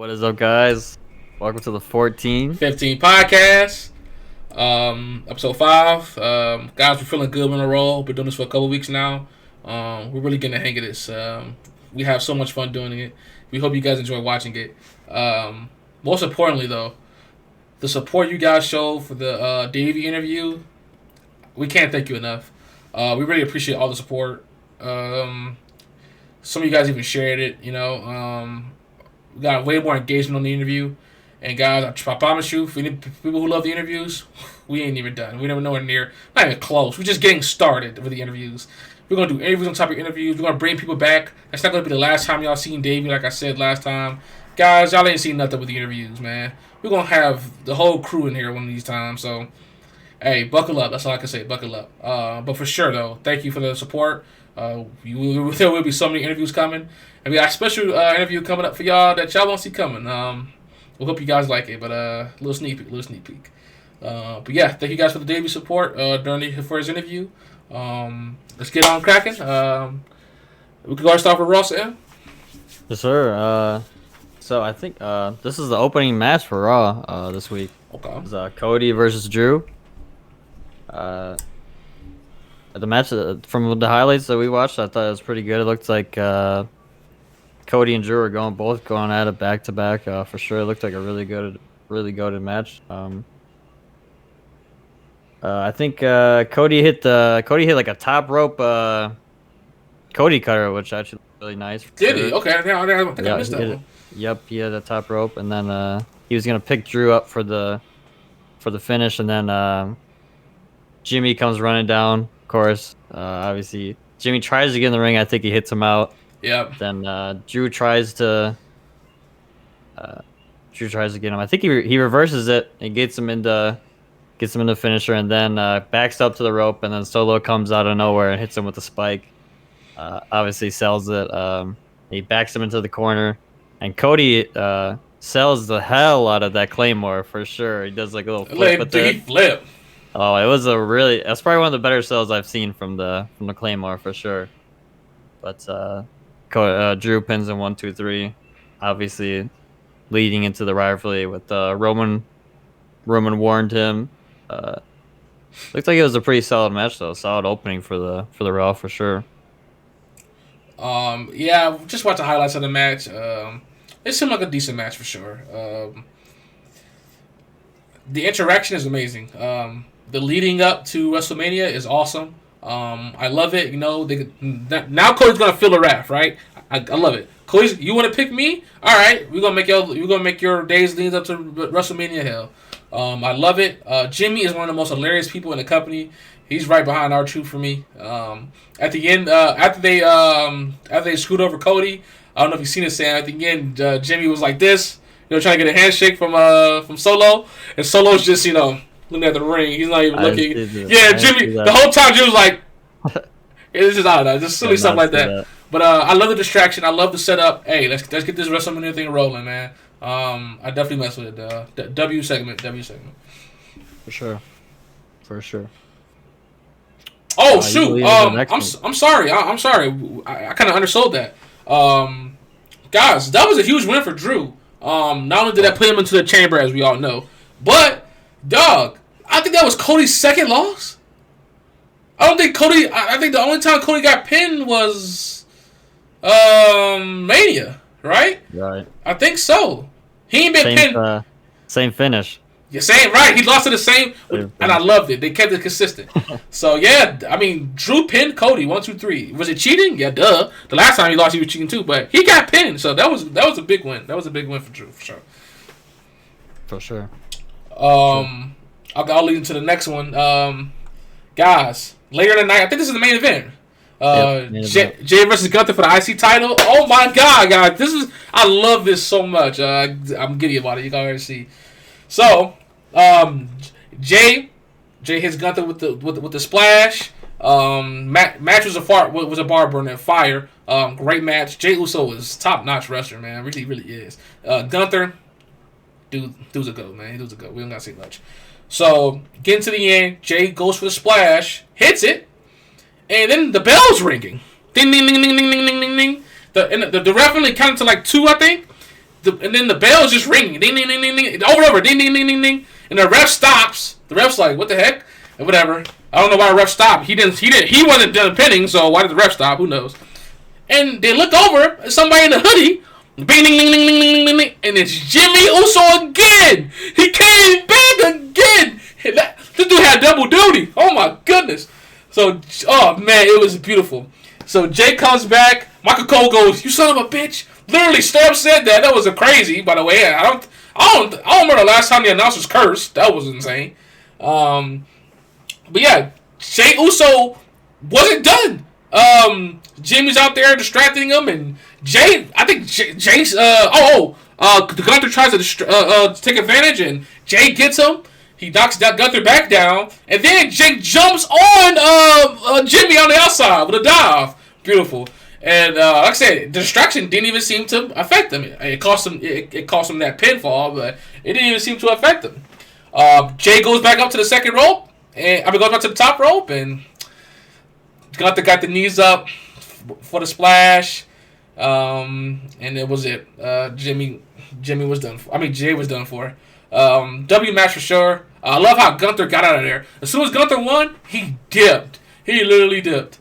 What is up, guys? Welcome to the 15 podcast, episode 5. Guys, we're feeling good on a roll. Been doing this for a couple weeks now. We're really getting the hang of this. We have so much fun doing it. We hope you guys enjoy watching it. Most importantly, though, the support you guys show for the Davey interview, we can't thank you enough. We really appreciate all the support. Some of you guys even shared it, we got way more engagement on the interview. And guys, I promise you, for any people who love the interviews, we ain't even done. We never nowhere near, not even close. We're just getting started with the interviews. We're going to do interviews on top of interviews. We're going to bring people back. That's not going to be the last time y'all seen Davey, like I said last time. Guys, y'all ain't seen nothing with the interviews, man. We're going to have the whole crew in here one of these times. So, hey, buckle up. That's all I can say. Buckle up. But for sure, though, thank you for the support. There will be so many interviews coming. And we got a special interview coming up for y'all that y'all won't see coming. We hope you guys like it, but little sneak peek. But yeah, thank you guys for the Davey support during the first interview. Let's get on cracking. We can go and start with Ross and Yes, sir. So I think this is the opening match for Raw this week. Okay. It's Cody versus Drew. The match from the highlights that we watched, I thought it was pretty good. It looked like Cody and Drew are both going at it back to back for sure. It looked like a really good match. I think Cody hit like a top rope Cody cutter, which actually looked really nice. Did he? Okay, I don't think I missed that one. Yep, he had a top rope, and then he was gonna pick Drew up for the finish, and then Jimmy comes running down. Of course, obviously Jimmy tries to get in the ring. I think he hits him out. Yep. Then Drew tries to get him. I think he reverses it and gets him into finisher, and then backs up to the rope, and then Solo comes out of nowhere and hits him with the spike. Obviously sells it. He backs him into the corner, and Cody sells the hell out of that Claymore for sure. He does like a little flip with it. Flip. Oh, that's probably one of the better sells I've seen from the Claymore for sure. But Drew pins him 1, 2, 3, obviously leading into the rivalry with Roman. Roman warned him. Looked like it was a pretty solid match though. Solid opening for the Raw for sure. Yeah, just watch the highlights of the match. It seemed like a decent match for sure. The interaction is amazing. The leading up to WrestleMania is awesome. I love it. Now Cody's gonna feel the wrath, right? I love it. Cody, you want to pick me? All right, we're gonna make your days lead up to WrestleMania hell. I love it. Jimmy is one of the most hilarious people in the company. He's right behind R2 for me. At the end, after they screwed over Cody, I don't know if you've seen it, Sam. At the end, Jimmy was like this, trying to get a handshake from Solo, and Solo's just looking at the ring. He's not even looking. Yeah, Jimmy. The whole time, Jimmy was like, it's just, I don't know, just silly stuff like that. But I love the distraction. I love the setup. Hey, let's get this WrestleMania thing rolling, man. I definitely mess with it. The W segment. For sure. Oh shoot! I'm sorry. I'm sorry. I kind of undersold that. Guys, that was a huge win for Drew. Not only did that put him into the chamber, as we all know, but dog, I think that was Cody's second loss. I think the only time Cody got pinned was Mania, right? Right. I think so. He ain't been pinned. Same finish. Yeah, same, right. He lost to the same, and I loved it. They kept it consistent. So, yeah, I mean, Drew pinned Cody, 1, 2, 3. Was it cheating? Yeah, duh. The last time he lost, he was cheating too, but he got pinned, so that was a big win. That was a big win for Drew, for sure. For sure. I'll lead into the next one. Guys, later in the night, I think this is the main event. Jay versus Gunther for the IC title. Oh, my God, guys. I love this so much. I'm giddy about it. You can already see. So, Jay hits Gunther with the splash. Match was a bar burner, fire. Great match. Jay Uso is top notch wrestler, man. Really, really is. Gunther, dude's a goat, man. Dude's a goat. We don't gotta say much. So, getting to the end, Jay goes for the splash, hits it, and then the bell's ringing. Ding ding ding ding ding ding ding ding. The ref only counted to like 2, I think. and then the bell's just ringing, ding ding ding ding ding, over and over, ding ding ding ding ding, and the ref stops. The ref's like, what the heck, and whatever. I don't know why the ref stopped. He wasn't done pinning, so why did the ref stop? Who knows? And they look over at somebody in a hoodie, bing ding ding ding ding ding ding, ding, and it's Jimmy Uso again. He came back again. This dude had double duty. Oh my goodness. So, oh man, it was beautiful. So Jay comes back. Michael Cole goes, "You son of a bitch!" Literally, Stamp said that. That was a crazy, by the way. I don't remember the last time the announcers cursed. That was insane. But yeah, Jay Uso wasn't done. Jimmy's out there distracting him, and Jay. I think Jay's. Gunther tries to take advantage, and Jay gets him. He knocks that Gunther back down, and then Jay jumps on Jimmy on the outside with a dive. Beautiful. And like I said, the distraction didn't even seem to affect him. It cost him that pinfall, but it didn't even seem to affect him. Jay goes back up to the second rope, and goes back to the top rope, and Gunther got the knees up for the splash, and it was it. Jimmy was done for. Jay was done for. W match for sure. I love how Gunther got out of there. As soon as Gunther won, he dipped. He literally dipped.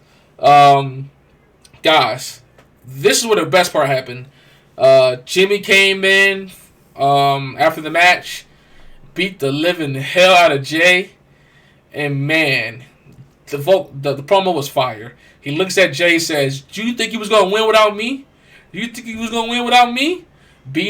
Guys, this is where the best part happened. Jimmy came in after the match, beat the living hell out of Jay, and man, the promo was fire. He looks at Jay, says, "Do you think he was gonna win without me? Beating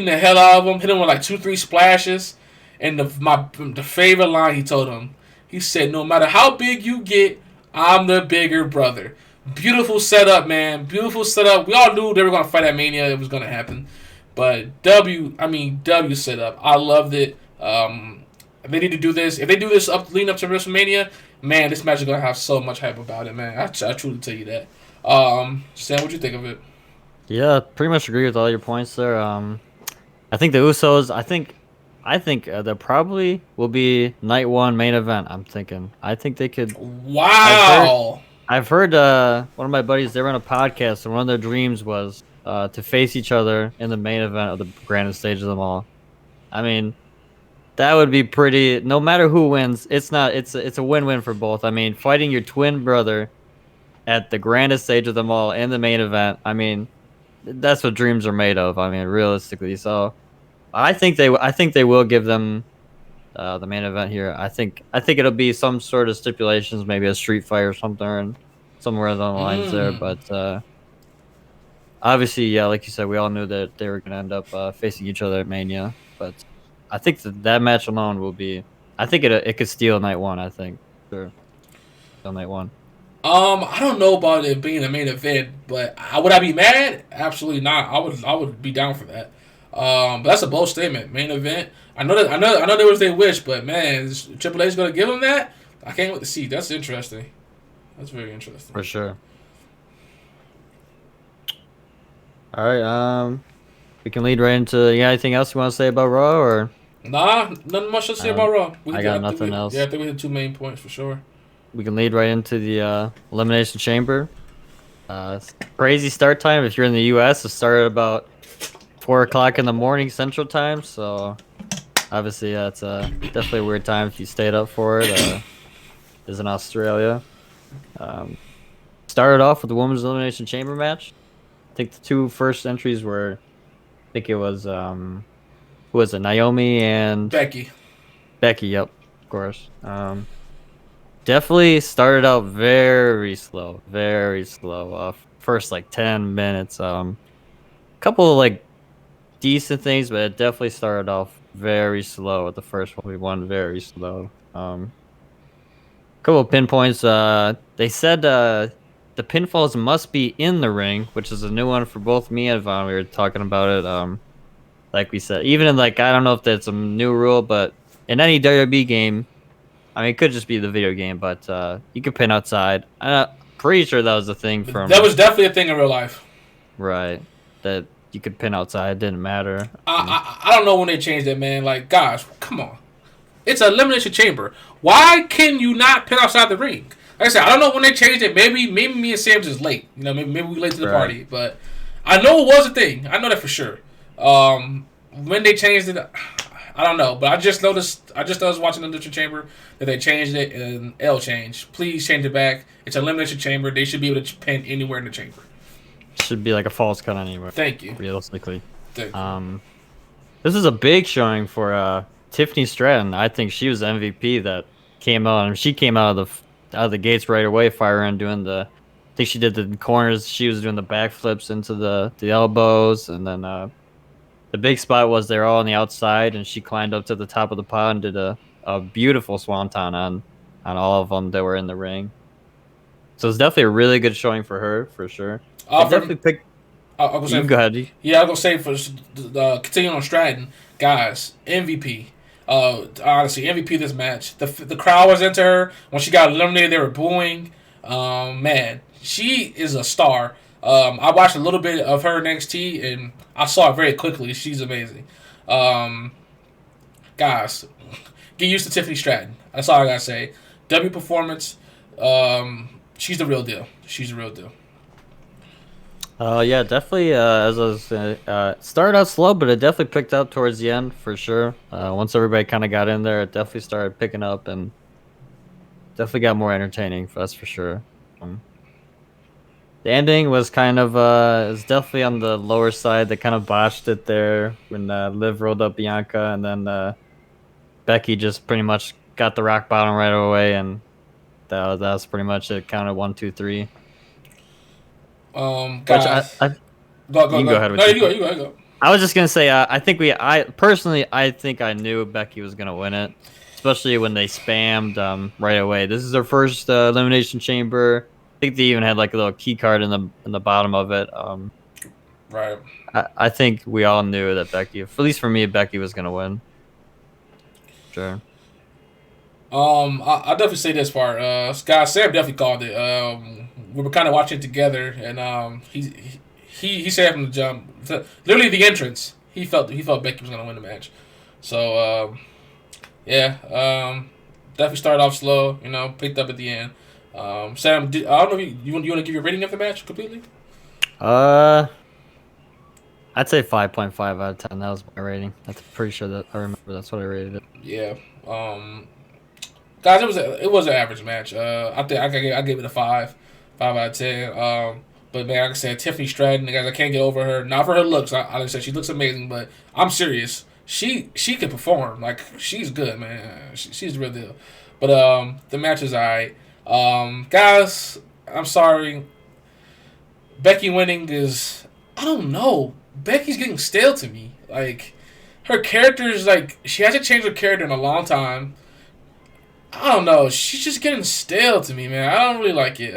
the hell out of him, hit him with like 2-3 splashes. And the favorite line he told him, he said, "No matter how big you get, I'm the bigger brother." Beautiful setup, man. Beautiful setup. We all knew they were gonna fight at Mania. It was gonna happen, but W setup. I loved it. They need to do this. If they do this leading up to WrestleMania, man, this match is gonna have so much hype about it, man. I truly tell you that. Sam, what'd you think of it? Yeah, pretty much agree with all your points there. I think the Usos. I think there probably will be night one main event. I'm thinking. I think they could. Wow. I've heard one of my buddies. They were on a podcast, and one of their dreams was to face each other in the main event of the grandest stage of them all. I mean, that would be pretty. No matter who wins, it's a win-win for both. I mean, fighting your twin brother at the grandest stage of them all in the main event. I mean, that's what dreams are made of. I mean, realistically. So, I think they will give them the main event here. I think it'll be some sort of stipulations, maybe a street fight or something, and somewhere along the lines there. But obviously, yeah, like you said, we all knew that they were going to end up facing each other at Mania. But I think that match alone will be. I think it could steal night one. I think sure, steal night one. I don't know about it being a main event, but would I be mad? Absolutely not. I would be down for that. But that's a bold statement. Main event. I know that was their wish, but man, is Triple H gonna give them that? I can't wait to see. That's interesting. That's very interesting. For sure. All right. We can lead right into. You got anything else you want to say about Raw or? Nah, nothing much to say about Raw. I got nothing else. Yeah, I think we had 2 main points for sure. We can lead right into the Elimination Chamber. Crazy start time. If you're in the U.S., it started about 4 o'clock in the morning Central Time. So obviously, it's definitely a weird time if you stayed up for it. Is in Australia. Started off with the Women's Elimination Chamber match. I think the 2 first entries were, I think it was who was it? Naomi and Becky. Yep, of course. Definitely started out very slow. First like 10 minutes. Couple of like decent things, but it definitely started off very slow at the first one. We won very slow. Couple of pinpoints. They said the pinfalls must be in the ring, which is a new one for both me and Vaughn. We were talking about it. Like we said, even in like, I don't know if that's a new rule, but in any WWE game, I mean, it could just be the video game, but you could pin outside. I'm pretty sure that was a thing from. That was definitely a thing in real life. Right. That you could pin outside. It didn't matter. I don't know when they changed that, man. Like, gosh, come on. It's an Elimination Chamber. Why can you not pin outside the ring? Like I said, I don't know when they changed it. Maybe me and Sam just late. You know, maybe we late to the party. But I know it was a thing. I know that for sure. when they changed it, I don't know. But I just noticed. I just noticed watching the Elimination Chamber that they changed it and L changed. Please change it back. It's an Elimination Chamber. They should be able to pin anywhere in the chamber. Should be like a false count anywhere. Thank you. Realistically. Thank you. This is a big showing for Tiffany Stratton. I think she was MVP that came out, and she came out of the gates right away, firing, doing the. I think she did the corners. She was doing the backflips into the elbows, and then the big spot was they're all on the outside, and she climbed up to the top of the pod and did a beautiful swanton on all of them that were in the ring. So it's definitely a really good showing for her, for sure. I definitely picked. You go ahead. Yeah, I'm gonna say for continuing on Stratton, guys, MVP. Honestly, MVP this match. The crowd was into her when she got eliminated. They were booing. Man, she is a star. I watched a little bit of her in NXT and I saw it very quickly. She's amazing. Guys, get used to Tiffany Stratton. That's all I gotta say. W performance. She's the real deal. She's the real deal. Yeah, definitely. As I was saying, started out slow, but it definitely picked up towards the end for sure. Once everybody kind of got in there, it definitely started picking up and definitely got more entertaining. That's for sure. The ending was kind of is definitely on the lower side. They kind of botched it there when Liv rolled up Bianca, and then Becky just pretty much got the rock bottom right away, and that was pretty much it. Counted 1, 2, 3. Guys, Which go ahead. No, you go. I was just gonna say, I think I personally, I think I knew Becky was gonna win it, especially when they spammed right away. This is their first elimination chamber. I think they even had like a little key card in the bottom of it. Right. I think we all knew that Becky, at least for me, Becky was gonna win. Sure. I'll definitely say this part. Scott Sam definitely called it. We were kind of watching it together, and he said from the jump, literally the entrance, he felt Becky was gonna win the match. So yeah, definitely started off slow, picked up at the end. Sam, I don't know if you want to give your rating of the match completely. I'd say 5.5 out of 10. That was my rating. That's pretty sure that I remember. That's what I rated it. Yeah. Guys, it was an average match. I think I gave it a 5 out of 10. But man, like I said, Tiffany Stratton, guys, I can't get over her. Not for her looks. I said she looks amazing, but I'm serious. She can perform. Like, she's good, man. She's the real deal. But the match is alright. Guys, I'm sorry. Becky winning is, I don't know. Becky's getting stale to me. Like, her character is like, she hasn't changed her character in a long time. I don't know. She's just getting stale to me, man. I don't really like it.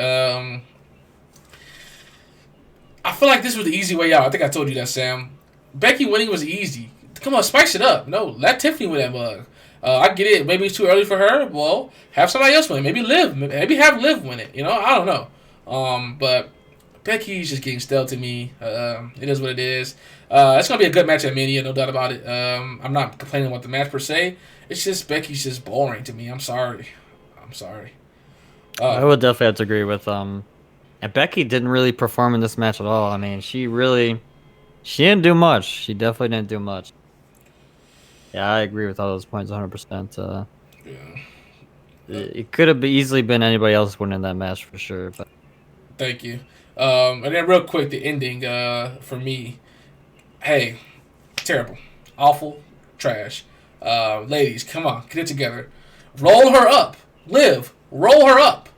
I feel like this was the easy way out. I think I told you that, Sam. Becky winning was easy. Come on, spice it up. No, let Tiffany win that mug. I get it. Maybe it's too early for her. Well, have somebody else win it. Maybe Liv. Maybe have Liv win it. I don't know. But Becky's just getting stale to me. It is what it is. It's going to be a good match at Mania, no doubt about it. I'm not complaining about the match per se. It's just Becky's just boring to me. I'm sorry. I would definitely have to agree with and Becky didn't really perform in this match at all. I mean, she didn't do much. She definitely didn't do much. Yeah, I agree with all those points 100%. Yeah. It could have easily been anybody else winning that match for sure. But thank you. And then real quick, the ending for me. Hey, terrible, awful, trash. Ladies, come on, get it together. Roll her up. Liv, roll her up.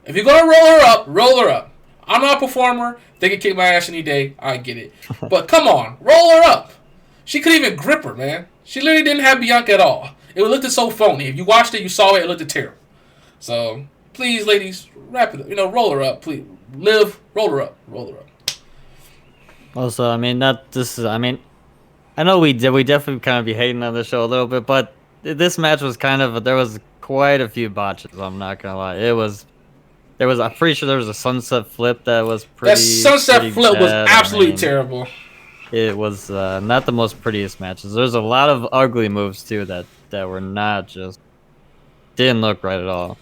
If you're gonna roll her up, roll her up. I'm not a performer. They can kick my ass any day. I get it. But come on, roll her up. She couldn't even grip her, man. She literally didn't have Bianca at all. It looked so phony. If you watched it, you saw it. It looked terrible. So please, ladies, wrap it up. Roll her up, please. Liv, roll her up. Roll her up. Also, I mean, I know we definitely kind of be hating on the show a little bit, but this match was there was quite a few botches. I'm not gonna lie. I'm pretty sure there was a sunset flip that was pretty. That sunset flip was absolutely terrible. It was not the most prettiest matches. There's a lot of ugly moves too that were not didn't look right at all.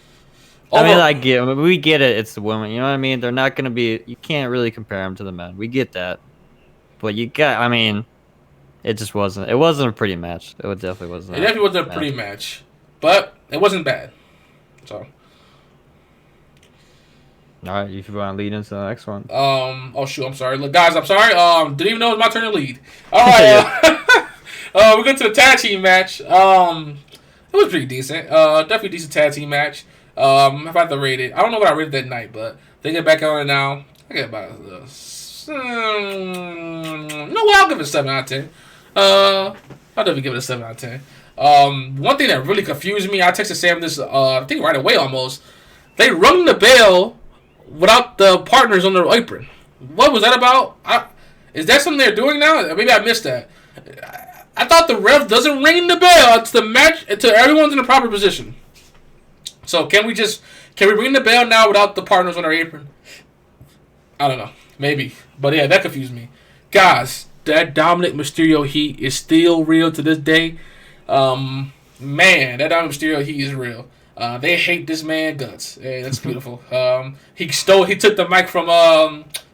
We get it. It's the women. You know what I mean? They're not gonna be. You can't really compare them to the men. We get that, but it just wasn't. It wasn't a pretty match. It definitely was It not. definitely wasn't a pretty match, but it wasn't bad. So. All right, if you want to lead into the next one. Oh shoot, I'm sorry. Look, guys, I'm sorry. Didn't even know it was my turn to lead. All Yeah. right. We go to the tag team match. It was pretty decent. Definitely decent tag team match. If I had to rate it, I don't know what I rated that night, but they get back on it now. I get about no, I'll give it a 7 out of 10. I'll definitely give it a 7 out of 10. One thing that really confused me, I texted Sam this, I think right away almost. They rung the bell without the partners on their apron. What was that about? Is that something they're doing now? Maybe I missed that. I thought the ref doesn't ring the bell. It's the match until everyone's in the proper position. So can we ring the bell now without the partners on their apron? I don't know. Maybe. But yeah, that confused me. Guys, that Dominic Mysterio heat is still real to this day. Man, that Dominic Mysterio heat is real. They hate this man guts. Hey, that's beautiful. He took the mic from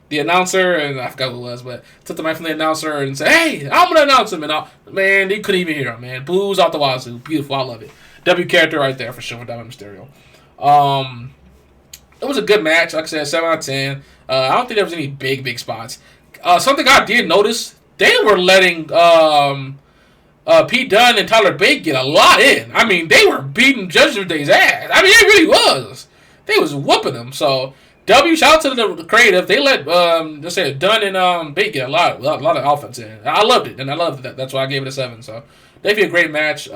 the announcer, and I forgot who it was, but took the mic from the announcer and said, "Hey, I'm gonna announce him." And man, they couldn't even hear him. Man, blues out the wazoo. Beautiful. I love it. W character right there for sure for Dominic Mysterio. It was a good match. Like I said, 7 out of 10. I don't think there was any big spots. Something I did notice, they were letting Pete Dunne and Tyler Bate get a lot in. I mean, they were beating Judgment Day's ass. I mean, it really was. They was whooping them. So, shout out to the creative. They let let's say Dunne and Bate get a lot of offense in. I loved it, and I loved that. That's why I gave it a 7. So, definitely a great match.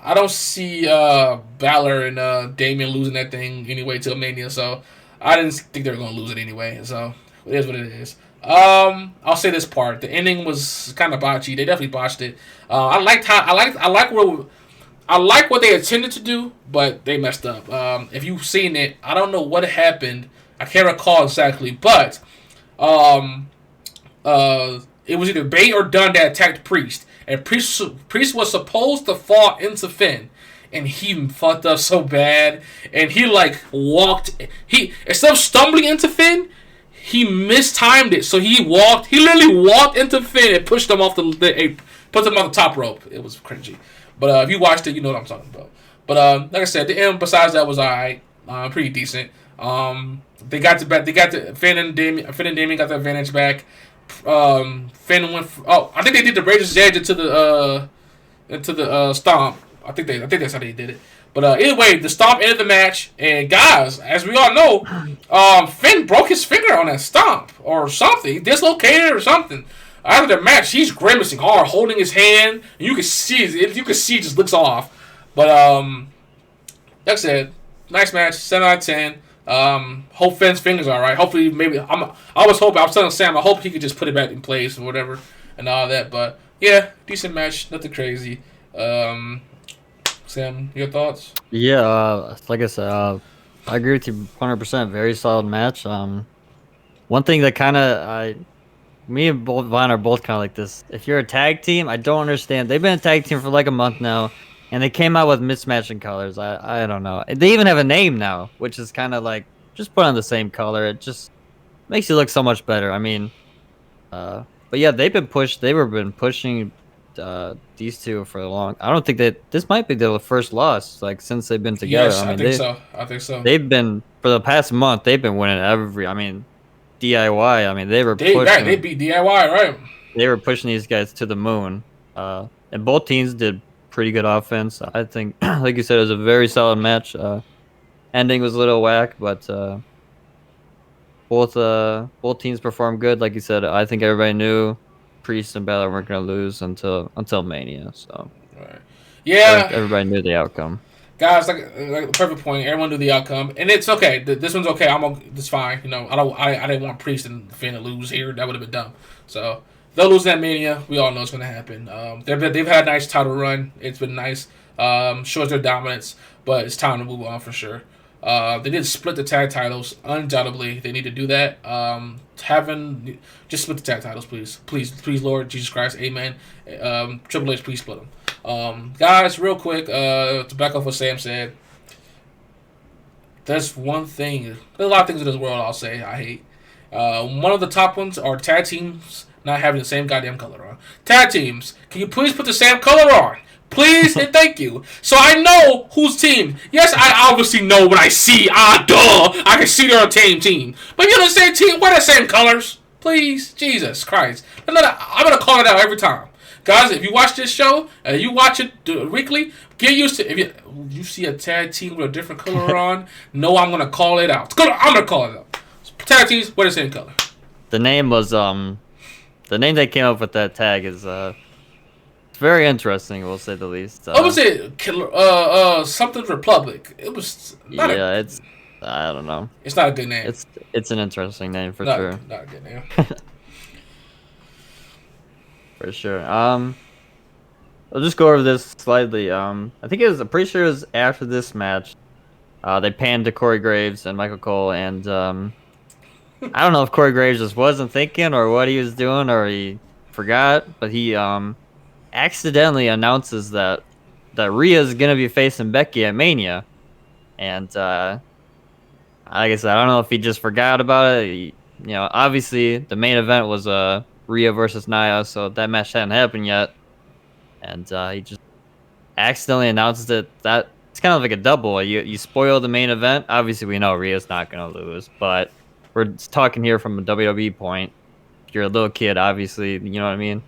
I don't see Balor and Damian losing that thing anyway till Mania, so I didn't think they were going to lose it anyway. So it is what it is. I'll say this part: the ending was kind of botchy. They definitely botched it. I like what they intended to do, but they messed up. If you've seen it, I don't know what happened. I can't recall exactly, but it was either Bate or Dunne that attacked Priest. And Priest was supposed to fall into Finn. And he fucked up so bad. And he walked. Instead of stumbling into Finn, he mistimed it. So he literally walked into Finn and pushed him off put him on the top rope. It was cringy. But if you watched it, you know what I'm talking about. But like I said, the end besides that was alright. Pretty decent. They got Finn and Damien got the advantage back. Finn went. I think they did the Razor's Edge into the stomp. I think that's how they did it. But either way, the stomp ended the match. And guys, as we all know, Finn broke his finger on that stomp or something. He dislocated or something. After the match, he's grimacing hard, holding his hand. And you can see it just looks off. But like I said, nice match, 7 out of 10. Hope Finn's fingers are alright. Hopefully, I was telling Sam, I hope he could just put it back in place or whatever and all that. But yeah, decent match, nothing crazy. Sam, your thoughts? Yeah, like I said, I agree with you 100%. Very solid match. One thing that me and Vaughn are both kind of like this. If you're a tag team, I don't understand. They've been a tag team for like a month now. And they came out with mismatching colors. I don't know. They even have a name now, which is kind of like, just put on the same color. It just makes you look so much better. I mean, but yeah, they've been pushing these two for a long. I don't think this might be their first loss since they've been together. Yes, I think so. They've been for the past month. They've been winning DIY. I mean, they beat DIY, right? They were pushing these guys to the moon. And both teams did pretty good offense. I think, like you said, it was a very solid match. Ending was a little whack, but both teams performed good. Like you said, I think everybody knew Priest and Balor weren't going to lose until Mania. So, right. Yeah, everybody knew the outcome. Guys, like the perfect point. Everyone knew the outcome, and it's okay. This one's okay. It's fine. You know, I didn't want Priest and Finn to lose here. That would have been dumb. So. They'll lose that Mania. We all know it's going to happen. They've had a nice title run. It's been nice. Shows their dominance, but it's time to move on for sure. They did split the tag titles. Undoubtedly, they need to do that. Just split the tag titles, please, Lord Jesus Christ, Amen. Triple H, please split them. Guys, real quick, to back off what Sam said. There's one thing. There's a lot of things in this world I'll say I hate. One of the top ones are tag teams not having the same goddamn color on. Tag teams, can you please put the same color on? Please and thank you. So I know whose team. Yes, I obviously know when I see. Duh. I can see they're on the same team. But you're the same team. Wear the same colors. Please. Jesus Christ. I'm going to call it out every time. Guys, if you watch this show, and you watch it weekly, get used to it. If you see a tag team with a different color on, no, I'm going to call it out. I'm going to call it out. Tag teams, wear the same color. The name was, the name they came up with that tag is, very interesting, we'll say the least. What was it? Something Republic. It was not it's I don't know. It's not a good name. It's an interesting name for sure. Not a good name. For sure. I'll just go over this slightly. I'm pretty sure it was after this match. They panned to Corey Graves and Michael Cole, and I don't know if Corey Graves just wasn't thinking or what he was doing or he forgot, but he accidentally announces that Rhea's gonna be facing Becky at Mania, and like I said, I don't know if he just forgot about it. Obviously the main event was Rhea versus Nia, so that match hadn't happened yet, and he just accidentally announced it. That it's kind of like a double. You spoil the main event. Obviously we know Rhea's not gonna lose, but we're talking here from a WWE point. If you're a little kid, obviously, you know what I mean.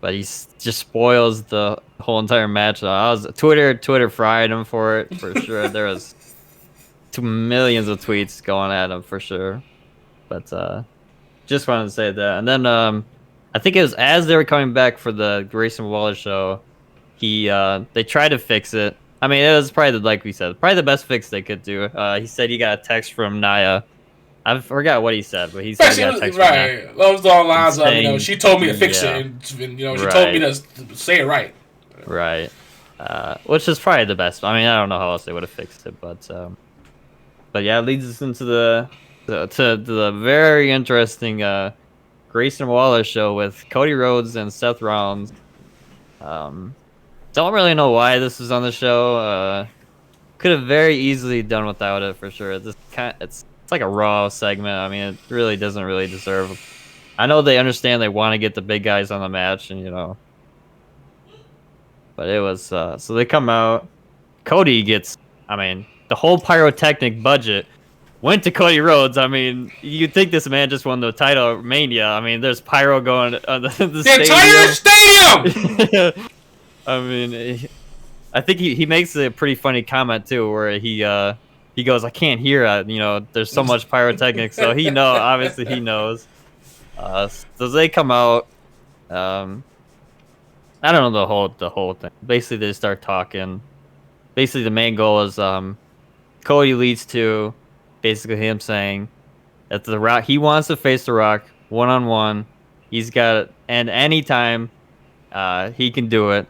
But he just spoils the whole entire match. Twitter fried him for it for sure. There was millions of tweets going at him for sure. But just wanted to say that. And then I think it was as they were coming back for the Grayson Waller show, they tried to fix it. I mean, it was probably like we said, probably the best fix they could do. He said he got a text from Nia. I forgot what he said, but he said he got a text from Nia. Right. Those are all lines of, she told me to fix it, and she told me to say it right. Right. Which is probably the best. I mean, I don't know how else they would have fixed it, but yeah, it leads us into the very interesting Grayson Waller show with Cody Rhodes and Seth Rollins. Don't really know why this is on the show. Could have very easily done without it for sure. It's like a Raw segment. I mean, it really doesn't really deserve. I know they understand they want to get the big guys on the match, and but it was so they come out. Cody gets. I mean, the whole pyrotechnic budget went to Cody Rhodes. I mean, you'd think this man just won the title at Mania. I mean, there's pyro going on the entire stadium. I mean, I think he makes a pretty funny comment too, where he goes, "I can't hear it. There's so much pyrotechnics." So obviously he knows. So they come out. I don't know the whole thing. Basically, they start talking. Basically, the main goal is Cody leads to basically him saying that The Rock, he wants to face The Rock one-on-one. He's got it, and anytime he can do it.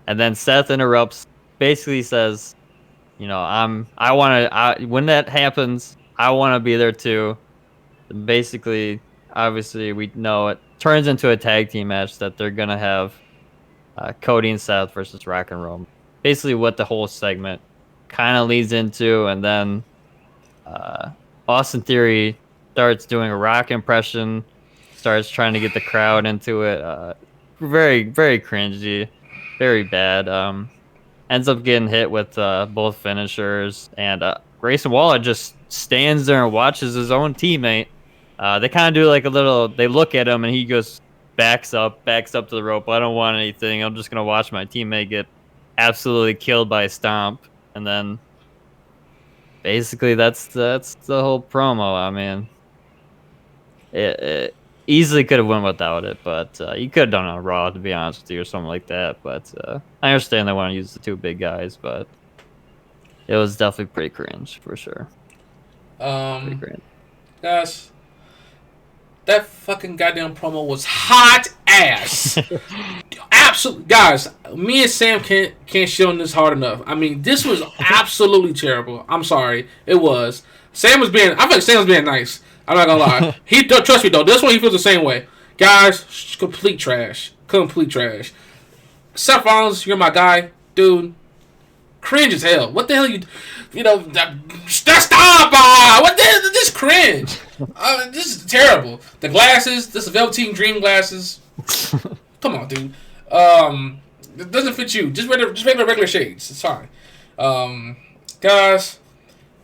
And then Seth interrupts, basically says, when that happens, I want to be there too. And basically, obviously, we know it turns into a tag team match that they're going to have Cody and Seth versus Rock and Roman. Basically what the whole segment kind of leads into, and then Austin Theory starts doing a Rock impression, starts trying to get the crowd into it. Very, very cringy, very bad. Ends up getting hit with both finishers, and Grayson Waller just stands there and watches his own teammate. They kind of do like they look at him, and he goes, backs up to the rope. I don't want anything. I'm just going to watch my teammate get absolutely killed by a stomp. And then basically that's the whole promo. I mean, it easily could have went without it, but you could have done it on Raw, to be honest with you, or something like that. But I understand they want to use the two big guys, but it was definitely pretty cringe for sure. Pretty cringe. Guys, that fucking goddamn promo was hot ass. Absolutely, guys. Me and Sam can't shit on this hard enough. I mean, this was absolutely terrible. I'm sorry, it was. I feel like Sam was being nice. I'm not gonna lie. He trust me though. This one he feels the same way. Guys, complete trash. Complete trash. Seth Rollins, you're my guy, dude. Cringe as hell. What the hell stop! What the hell? This cringe. This is terrible. The glasses, this Velveteen Dream glasses. Come on, dude. It doesn't fit you. Just wear the regular shades. It's fine. Guys,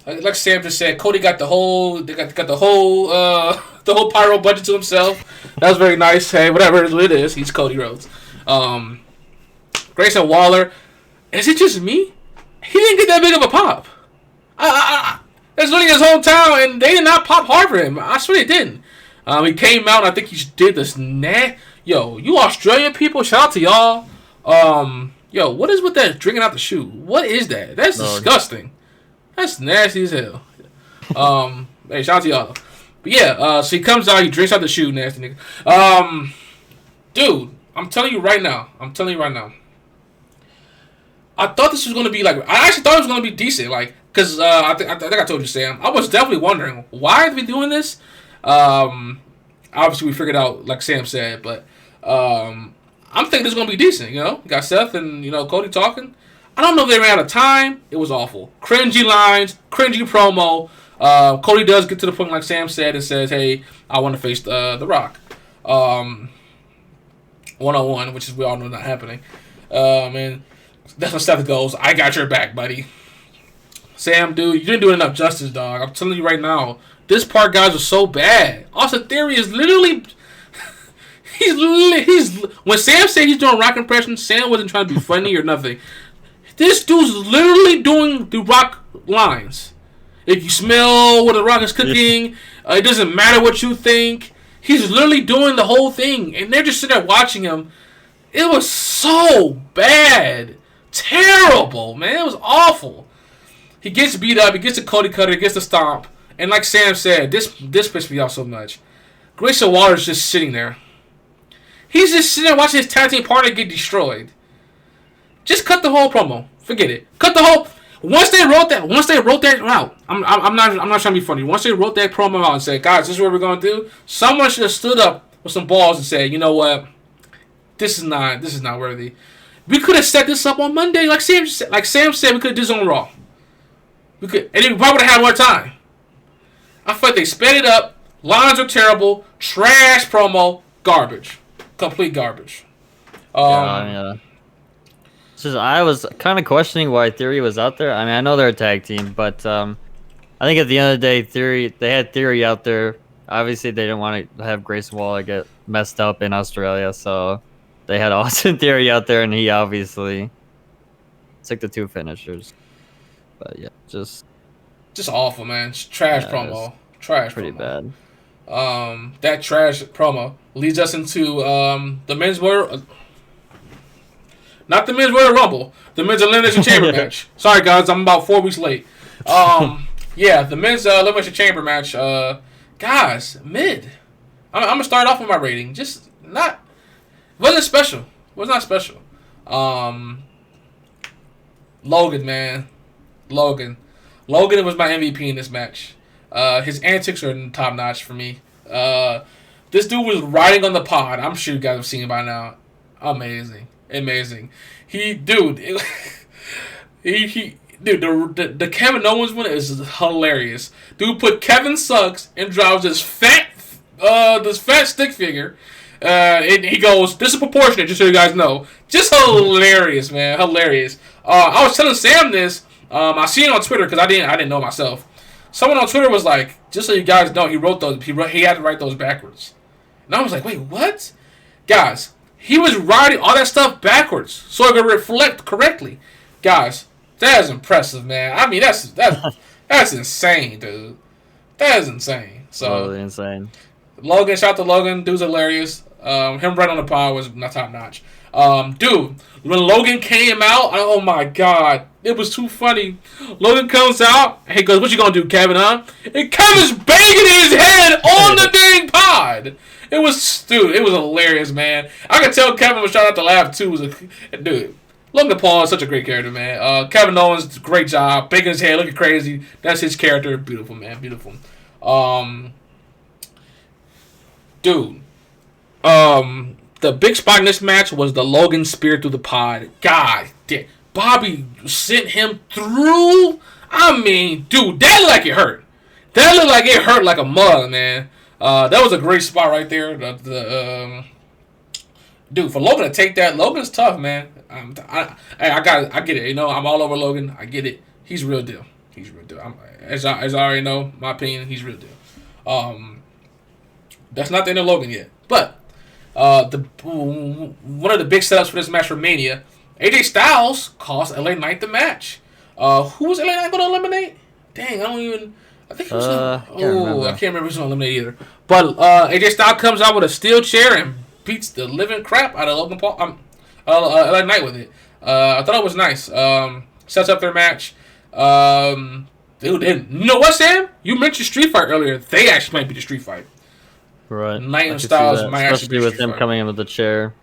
like Sam just said, Cody got the whole the whole pyro budget to himself. That was very nice. Hey, whatever it is, he's Cody Rhodes. Grayson Waller. Is it just me? He didn't get that big of a pop. That's literally his hometown, and they did not pop hard for him. I swear they didn't. He came out, and I think he did this Yo, you Australian people, shout out to y'all. Yo, what is with that drinking out the shoe? What is that? That's disgusting. That's nasty as hell. Hey, shout out to y'all. But yeah, so he comes out, he drinks out the shoe, nasty nigga. Dude, I'm telling you right now. I thought this was going to be like... I actually thought it was going to be decent. Like, because I think I told you, Sam. I was definitely wondering, why are we doing this? Obviously, we figured out, like Sam said. But I'm thinking this is going to be decent, you know? We got Seth and, Cody talking. I don't know if they ran out of time. It was awful. Cringy lines, cringy promo. Cody does get to the point, like Sam said, and says, hey, I want to face The Rock. One-on-one, which is we all know not happening. And... that's when Seth goes, I got your back, buddy. Sam, dude, you didn't do enough justice, dog. I'm telling you right now. This part, guys, was so bad. Austin Theory is literally... He's when Sam said he's doing Rock impressions, Sam wasn't trying to be funny or nothing. This dude's literally doing the Rock lines. If you smell what the Rock is cooking, it doesn't matter what you think. He's literally doing the whole thing. And they're just sitting there watching him. It was so bad. Terrible, man. It was awful. He gets beat up. He gets a Cody Cutter. He gets the stomp. And like Sam said, this pissed me off so much. Grayson Waller's just sitting there. He's just sitting there watching his tag team partner get destroyed. Just cut the whole promo. Forget it. Cut the whole. Once they wrote that out. I'm not trying to be funny. Once they wrote that promo out and said, guys, this is what we're gonna do. Someone should have stood up with some balls and said, you know what? This is not worthy. We could have set this up on Monday, like Sam said. We could have did this on Raw. And we probably would have had more time. I feel like they sped it up. Lines are terrible. Trash promo. Garbage. Complete garbage. Yeah. I was kind of questioning why Theory was out there. I mean, I know they're a tag team, but I think at the end of the day, they had Theory out there. Obviously, they didn't want to have Grayson Waller get messed up in Australia, so... they had Austin Theory out there, and he obviously took the two finishers. But yeah, just awful, man. Trash promo. Trash. Pretty promo. bad. That trash promo leads us into the men's Royal, not the men's Royal Rumble, the men's Elimination Chamber match. Sorry, guys, I'm about 4 weeks late. Yeah, the men's Elimination Chamber match. Guys, mid. I'm gonna start off with my rating. Just not. Wasn't special. Was not special. Logan, man. Logan was my MVP in this match. His antics are top notch for me. This dude was riding on the pod. I'm sure you guys have seen it by now. Amazing. Dude, the Kevin Owens one is hilarious. Dude put Kevin sucks and drives this fat stick figure. And he goes, this is proportionate, just so you guys know. Just hilarious, man. Hilarious. I was telling Sam this. I seen it on Twitter because I didn't know myself. Someone on Twitter was like, just so you guys know, he wrote those. He had to write those backwards. And I was like, wait, what? Guys, he was writing all that stuff backwards so it could reflect correctly. Guys, that is impressive, man. I mean, that's insane, dude. That is insane. So Totally insane. Logan, shout out to Logan. Dude's hilarious. Him right on the pod was not top notch. Dude, when Logan came out, oh my god, it was too funny. Logan comes out, he goes, "What you gonna do, Kevin, huh?" And Kevin's banging his head on the dang pod. It was hilarious, man. I could tell Kevin was trying not to laugh too. Dude, Logan Paul is such a great character, man. Kevin Owens, great job, banging his head, looking crazy. That's his character. Beautiful, man, beautiful. Dude, the big spot in this match was the Logan spear through the pod. God damn. Bobby sent him through. I mean, dude, that like it hurt. That looked like it hurt like a mug, man. That was a great spot right there. Dude, for Logan to take that, Logan's tough, man. I get it. You know, I'm all over Logan. I get it. He's real deal. He's real deal. As I already know, my opinion, he's real deal. That's not the end of Logan yet, but the one of the big setups for this match for Mania, AJ Styles cost LA Knight the match. Who was LA Knight going to eliminate? Dang, I don't even. I think he was. I can't remember who's going to eliminate either. But AJ Styles comes out with a steel chair and beats the living crap out of Logan Paul. LA Knight with it. I thought it was nice. Sets up their match. Dude, you know what, Sam? You mentioned Street Fight earlier. They actually might be the Street Fight. Right. Knight and Styles might actually be with him coming in with the chair.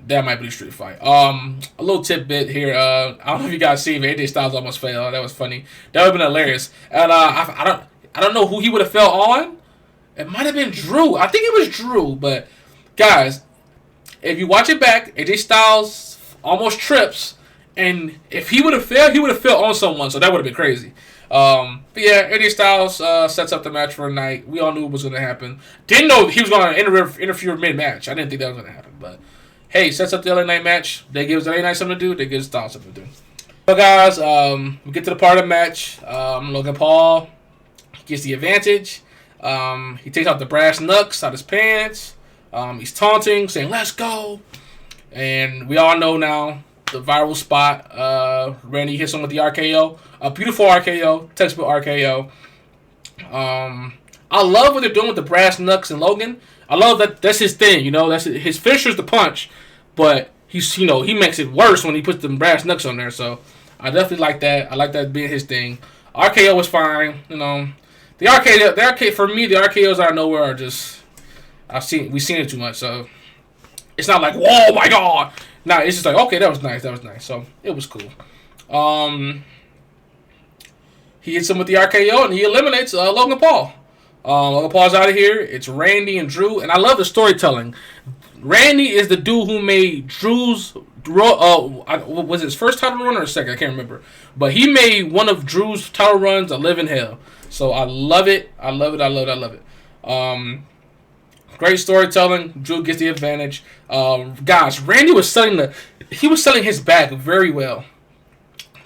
That might be the Street Fight. A little tidbit here. I don't know if you guys see, but AJ Styles almost fell. That was funny. That would have been hilarious. And I don't know who he would have fell on. It might have been Drew. I think it was Drew. But guys, if you watch it back, AJ Styles almost trips, and if he would have fell on someone. So that would have been crazy. But yeah, AJ Styles sets up the match for a night. We all knew it was going to happen. Didn't know he was going to interfere mid-match. I didn't think that was going to happen. But hey, sets up the LA Knight match. They gives LA Knight something to do. They gives Styles something to do. So guys, we get to the part of the match. Logan Paul gets the advantage. He takes out the brass knucks out his pants. He's taunting, saying, "Let's go." And we all know now the viral spot. Randy hits him with the RKO. A beautiful RKO. Textbook RKO. I love what they're doing with the brass knucks and Logan. I love that. That's his thing, you know. That's his finisher's the punch, but he makes it worse when he puts the brass knucks on there. So I definitely like that. I like that being his thing. RKO was fine, you know. The RKO for me, the RKOs out of nowhere are just we've seen it too much, so it's not like, whoa my god. Nah, it's just like, okay, that was nice. So it was cool. He hits him with the RKO and he eliminates Logan Paul. Logan Paul's out of here. It's Randy and Drew, and I love the storytelling. Randy is the dude who made Drew's was it his first title run or second? I can't remember. But he made one of Drew's title runs a living hell. So I love it. I love it. Great storytelling. Drew gets the advantage. Guys, Randy was selling his back very well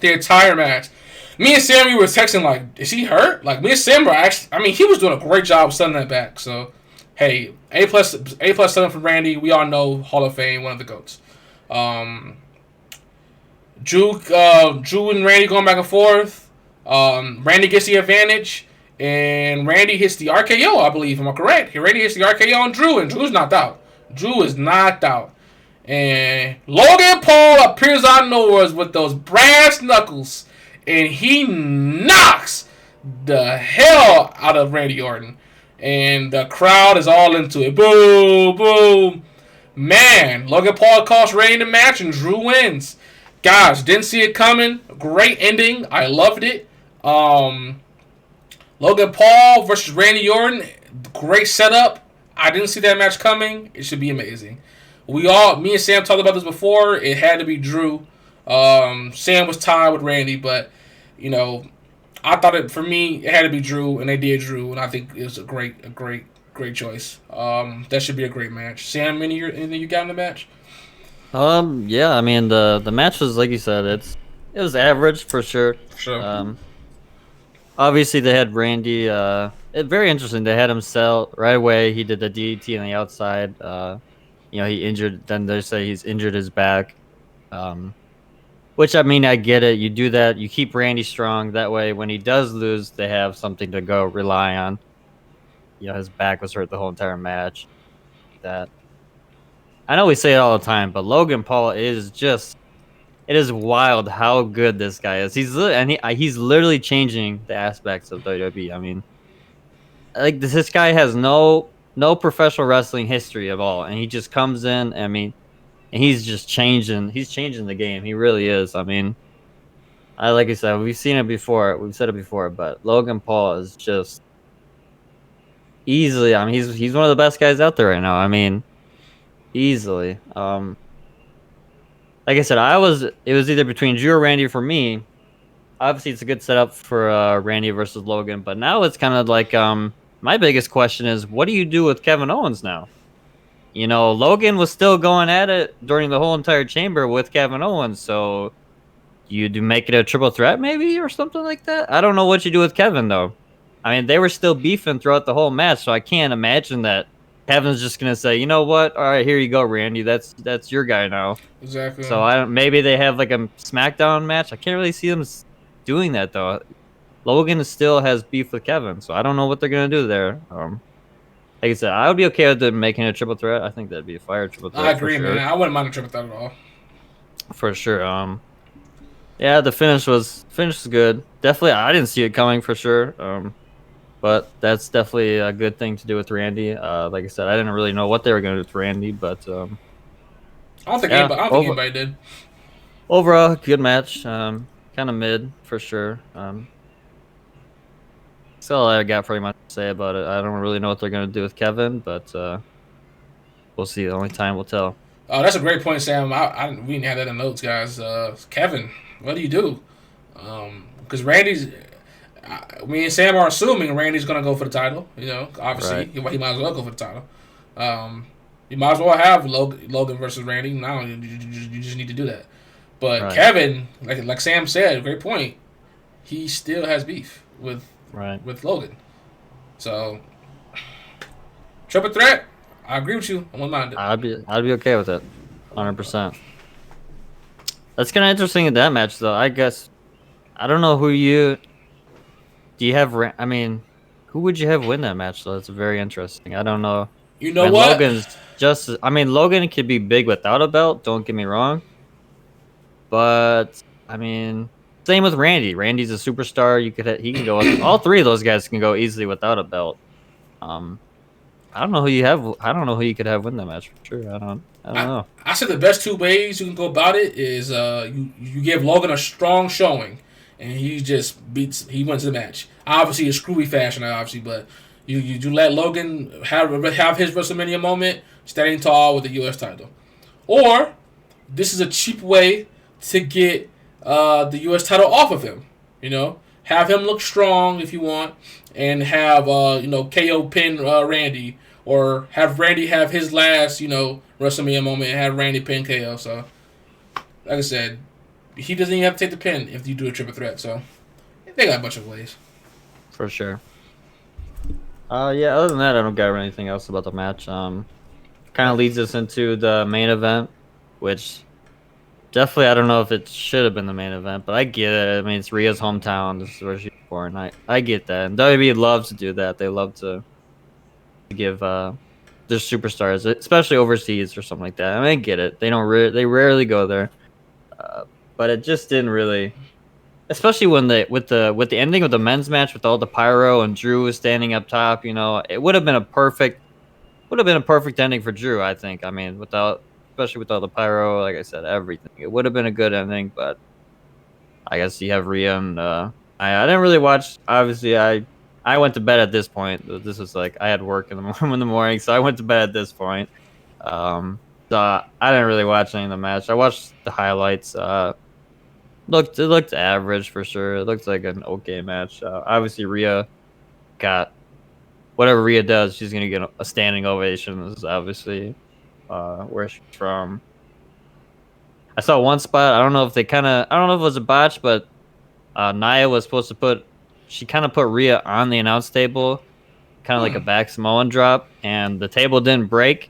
the entire match. Me and Sam, we were texting like, is he hurt? Like, me and Sam were actually, he was doing a great job of selling that back. So, hey, A+ selling for Randy. We all know Hall of Fame, one of the GOATs. Drew and Randy going back and forth. Randy gets the advantage, and Randy hits the RKO, I believe. Am I correct? Randy hits the RKO on Drew, and Drew's knocked out. Drew is knocked out. And Logan Paul appears out of nowhere with those brass knuckles, and he knocks the hell out of Randy Orton. And the crowd is all into it. Boom, boom. Man, Logan Paul costs Randy the match, and Drew wins. Guys, didn't see it coming. Great ending. I loved it. Logan Paul versus Randy Orton. Great setup. I didn't see that match coming. It should be amazing. Me and Sam talked about this before. It had to be Drew. Sam was tied with Randy, but I thought for me it had to be Drew, and they did Drew, and I think it was a great choice. That should be a great match. Sam, anything you got in the match? Yeah, the match was, like you said, it was average for sure. Sure. Obviously they had Randy. Very interesting. They had him sell right away. He did the DDT on the outside. He injured. Then they say he's injured his back. Which, I get it. You do that. You keep Randy strong. That way, when he does lose, they have something to go rely on. His back was hurt the whole entire match. That I know we say it all the time, but Logan Paul is just. It is wild how good this guy is. He's literally changing the aspects of WWE. This guy has no professional wrestling history at all, and he just comes in. And he's just changing. He's changing the game. He really is. Like I said, we've seen it before. We've said it before, but Logan Paul is just easily. He's one of the best guys out there right now. Easily. Like I said, it was either between Drew or Randy for me, obviously it's a good setup for Randy versus Logan, but now it's kind of like my biggest question is what do you do with Kevin Owens now? Logan was still going at it during the whole entire chamber with Kevin Owens, so you do make it a triple threat maybe or something like that. I don't know what you do with Kevin though. I mean, they were still beefing throughout the whole match, so I can't imagine that Kevin's just gonna say, you know what? All right, here you go, Randy. That's your guy now. Exactly. So I don't. Maybe they have like a SmackDown match. I can't really see them doing that though. Logan still has beef with Kevin, so I don't know what they're gonna do there. Like I said, I would be okay with them making a triple threat. I think that'd be a fire triple I threat for agree, man. sure, I wouldn't mind a triple threat at all. for sure. Yeah, the finish was good. Definitely, I didn't see it coming for sure. But that's definitely a good thing to do with Randy. Like I said, I didn't really know what they were gonna do with Randy, but yeah, I don't think anybody did. overall good match. Kind of mid for sure. That's all I got pretty much to say about it. I don't really know what they're gonna do with Kevin, but we'll see. The only time will tell. Oh, that's a great point, Sam. We didn't have that in the notes, guys. Kevin, what do you do? Because Randy's, me and Sam are assuming Randy's gonna go for the title. Obviously, Right, he might as well go for the title. Um, you might as well have Logan versus Randy. Now you just need to do that. But right, Kevin, like Sam said, great point. He still has beef right. with Logan. So triple threat. I agree with you. I wouldn't mind it. I'd be okay with it, 100%. That's kind of interesting in that match, though. I guess I don't know who you do. You have? I mean, who would you have win that match? Though it's very interesting. I don't know. You I know mean, what? Logan's just. I mean, Logan could be big without a belt. Don't get me wrong, but I mean, same with Randy. Randy's a superstar. He can go. All three of those guys can go easily without a belt. Um, I don't know who you have. I don't know who you could have win that match for sure. I don't I know. I said the best two ways you can go about it is you give Logan a strong showing, and he wins the match. Obviously, a screwy fashion, obviously, but you let Logan have his WrestleMania moment, standing tall with the U.S. title, or this is a cheap way to get the U.S. title off of him. Have him look strong if you want, and have KO pin Randy, or have Randy have his last WrestleMania moment and have Randy pin KO. So, like I said, he doesn't even have to take the pin if you do a triple threat. So, they got a bunch of ways. For sure. Yeah. Other than that, I don't got anything else about the match. Kind of leads us into the main event, which definitely I don't know if it should have been the main event, but I get it. I mean, it's Rhea's hometown. This is where she's born. I get that. And WWE loves to do that. They love to give their superstars, especially overseas or something like that. I mean, I get it. They don't. They rarely go there. Uh, but it just didn't really. Especially when with the ending of the men's match with all the pyro and Drew was standing up top, it would have been a perfect ending for Drew. I think. I mean, especially with all the pyro, like I said, everything. It would have been a good ending, but I guess you have Rhea and I didn't really watch. Obviously, I went to bed at this point. This was like I had work in the morning, so I went to bed at this point. So I didn't really watch any of the match. I watched the highlights. It looked average for sure. It looked like an okay match. Obviously, Rhea got whatever Rhea does, she's gonna get a standing ovation. This is obviously where she's from. I saw one spot. I don't know if it was a botch, but Nia was supposed to she kind of put Rhea on the announce table, kind of like a back Samoan drop, and the table didn't break.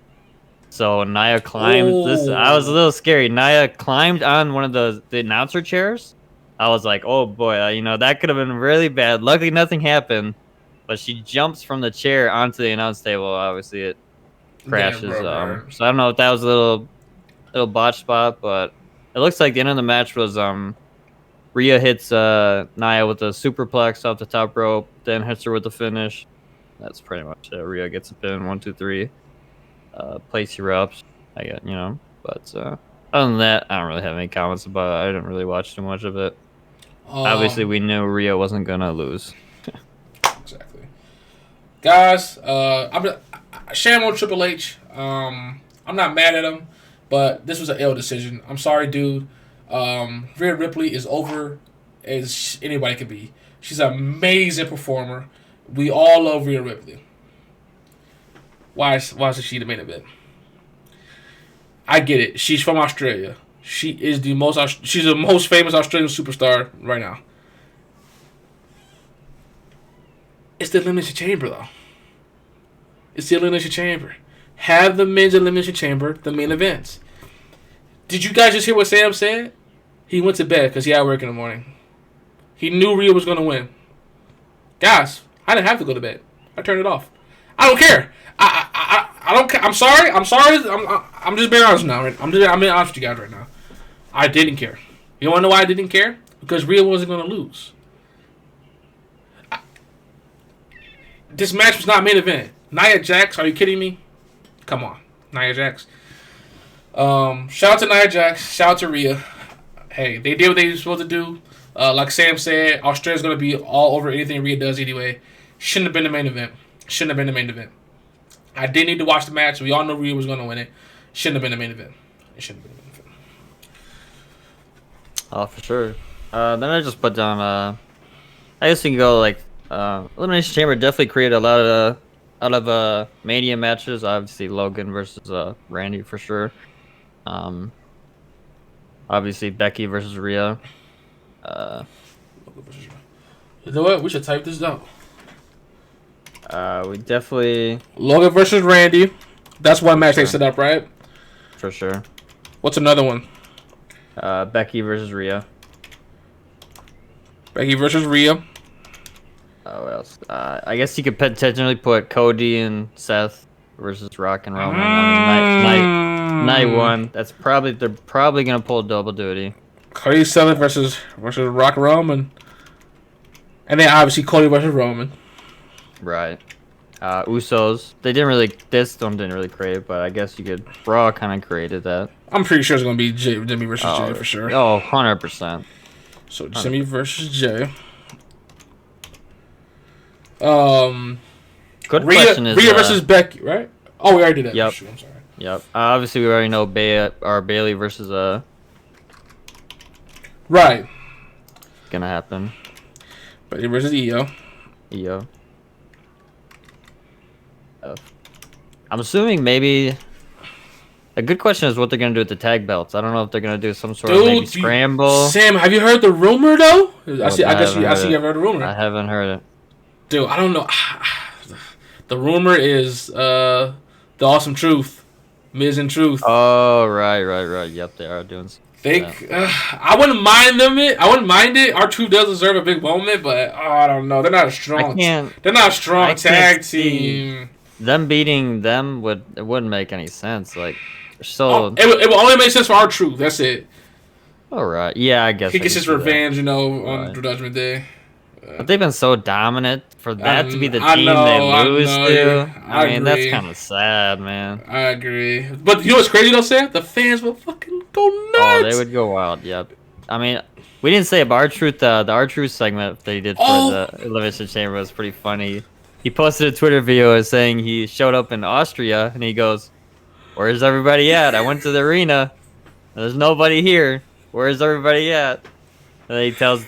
So Nia climbed this. I was a Oh, little scary. Nia climbed on one of the announcer chairs. I was like, oh boy, that could have been really bad. Luckily, nothing happened. But she jumps from the chair onto the announce table. Obviously, it then it crashes. broke her. So I don't know if that was a little botch spot, but it looks like the end of the match was Rhea hits Nia with a superplex off the top rope, then hits her with the finish. That's pretty much it. Rhea gets a pin, 1, 2, 3. Place her up, I get, But other than that, I don't really have any comments about it. I didn't really watch too much of it. Obviously, Um, we knew Rhea wasn't gonna lose. exactly. Guys, shame on Triple H. I'm not mad at him, but this was an ill decision. I'm sorry, dude. Rhea Ripley is over as anybody could be. She's an amazing performer. We all love Rhea Ripley. Why is she the main event? I get it. She's from Australia. She's the most famous Australian superstar right now. It's the Elimination Chamber, though. It's the Elimination Chamber. Have the men's Elimination Chamber the main events. Did you guys just hear what Sam said? He went to bed because he had work in the morning. He knew Rhea was going to win. Guys, I didn't have to go to bed. I turned it off. I don't care. I don't care. I'm sorry. I'm just being honest now. I'm being honest with you guys right now. I didn't care. You want to know why I didn't care? Because Rhea wasn't going to lose. This match was not main event. Nia Jax, are you kidding me? Come on, Nia Jax. Shout out to Nia Jax. Shout out to Rhea. Hey, they did what they were supposed to do. Like Sam said, Australia's going to be all over anything Rhea does anyway. Shouldn't have been the main event. I didn't need to watch the match. We all know Rhea was going to win it. Shouldn't have been the main event. It shouldn't have been the main event. Oh, for sure. Then I just put down. I guess we can go like Elimination Chamber definitely created a lot of out of Mania matches. Obviously Logan versus Randy for sure. Obviously Becky versus Rhea. You know what? We should type this down. We definitely Logan versus Randy. That's one match they set up, right? For sure. What's another one? Becky versus Rhea. Becky versus Rhea. What else? I guess you could potentially put Cody and Seth versus Rock and Roman. I mean, night one. They're probably gonna pull double duty. Cody Seth versus Rock and Roman. And then obviously Cody versus Roman. Right. Usos. This one didn't really create it, but I guess you could. Raw kind of created that. I'm pretty sure it's gonna be Jimmy versus Jay for sure. Oh, 100%. So Jimmy versus Jay. Good question is Rhea versus Becky, right? Oh, we already did that. Yep. Shoot, I'm sorry. Yep. Obviously, we already know Bailey versus Right. Gonna happen. Bailey versus Io. I'm assuming maybe. A good question is what they're gonna do with the tag belts. I don't know if they're gonna do some sort of maybe scramble. Sam, have you heard the rumor though? I guess you've heard the rumor. I haven't heard it. Dude, I don't know. The rumor is the Awesome Truth, Miz and Truth. Oh right. Yep, they are doing. I wouldn't mind them. I wouldn't mind it. R-Truth does deserve a big moment, but I don't know. They're not a strong. They're not a strong tag team. Them beating them wouldn't make any sense. Like, so it would only make sense for R-Truth. That's it. All right. Yeah, I guess he gets his revenge, on Judgment Day. But they've been so dominant for that to be the team they lose to. I mean, that's kind of sad, man. I agree. But you know what's crazy though, Sam? The fans will fucking go nuts. Oh, they would go wild. Yep. I mean, we didn't say about R-Truth. The R-Truth segment they did for the Elimination Chamber was pretty funny. He posted a Twitter video saying he showed up in Austria and he goes, "Where's everybody at? I went to the arena. There's nobody here. Where's everybody at?" And then he tells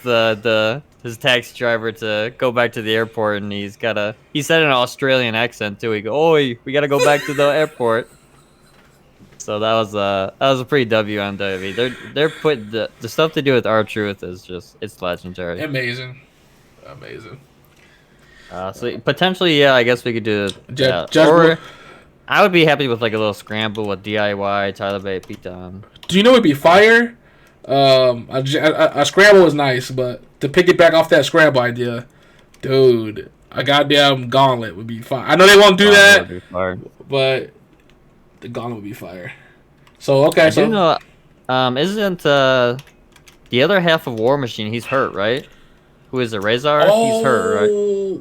his taxi driver to go back to the airport, and he said in an Australian accent too. He go, "Oi, we gotta go back to the airport." So that was a pretty W on WWE. They're putting the stuff they do with R-Truth is just it's legendary. Amazing. So potentially, yeah, I guess we could do it. Or I would be happy with like a little scramble with DIY, Tyler Bate, Pete Dunne. Do you know it'd be fire? A scramble is nice, but to piggyback off that scramble idea, dude, a goddamn gauntlet would be fire. I know they won't do that, but the gauntlet would be fire. So okay, you know, isn't the other half of War Machine? He's hurt, right? Who is it, Razor? He's hurt, right?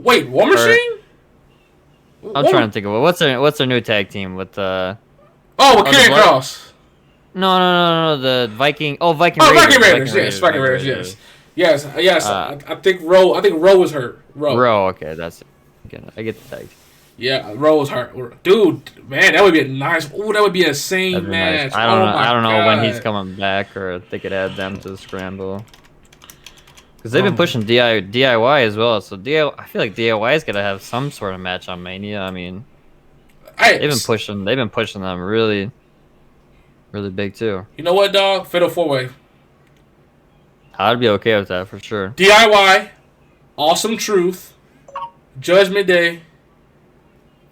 Wait, War Machine? I'm trying to think of it. What's their new tag team with with Karrion Kross. No, the Viking. Oh, Viking Raiders. Yes, Viking Raiders. Yes. I think Rowe was hurt. Rowe. Okay, that's it. I get the tag. Yeah, Rowe was hurt. Dude, man, that would be a nice. Oh, that would be a insane match. Nice. I don't know when he's coming back, or if they could add them to the scramble. Because they've been pushing DIY as well. So I feel like DIY is gonna have some sort of match on Mania. I mean, they've been pushing them really, really big too. You know what, dog? Fatal 4-way. I'd be okay with that for sure. DIY, Awesome Truth, Judgment Day,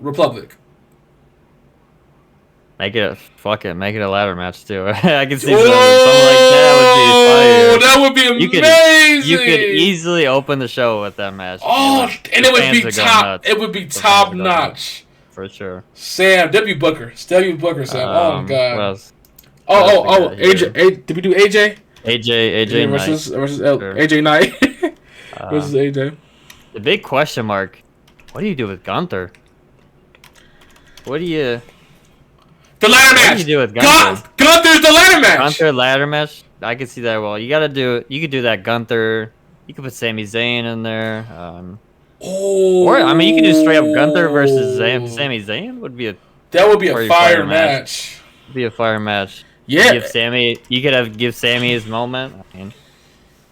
Republic. Make it a ladder match too. I can see something like that would be fire. That would be amazing. You could easily open the show with that match. Oh, and it would be top. It would be top notch for sure. Sam Booker, Sam. Oh my god. AJ. Did we do AJ? AJ versus sure. AJ Knight versus AJ. The big question mark. What do you do with Gunther? What do you? The ladder match. What do you do with Gunther? Gunther's the ladder match. Gunther ladder match. I could see that. Well, you could do that Gunther. You could put Sami Zayn in there. Or I mean, you could do straight up Gunther versus Sami Zayn. That would be a fire match. Be a fire match. Yeah. You could give Sami his moment. I mean,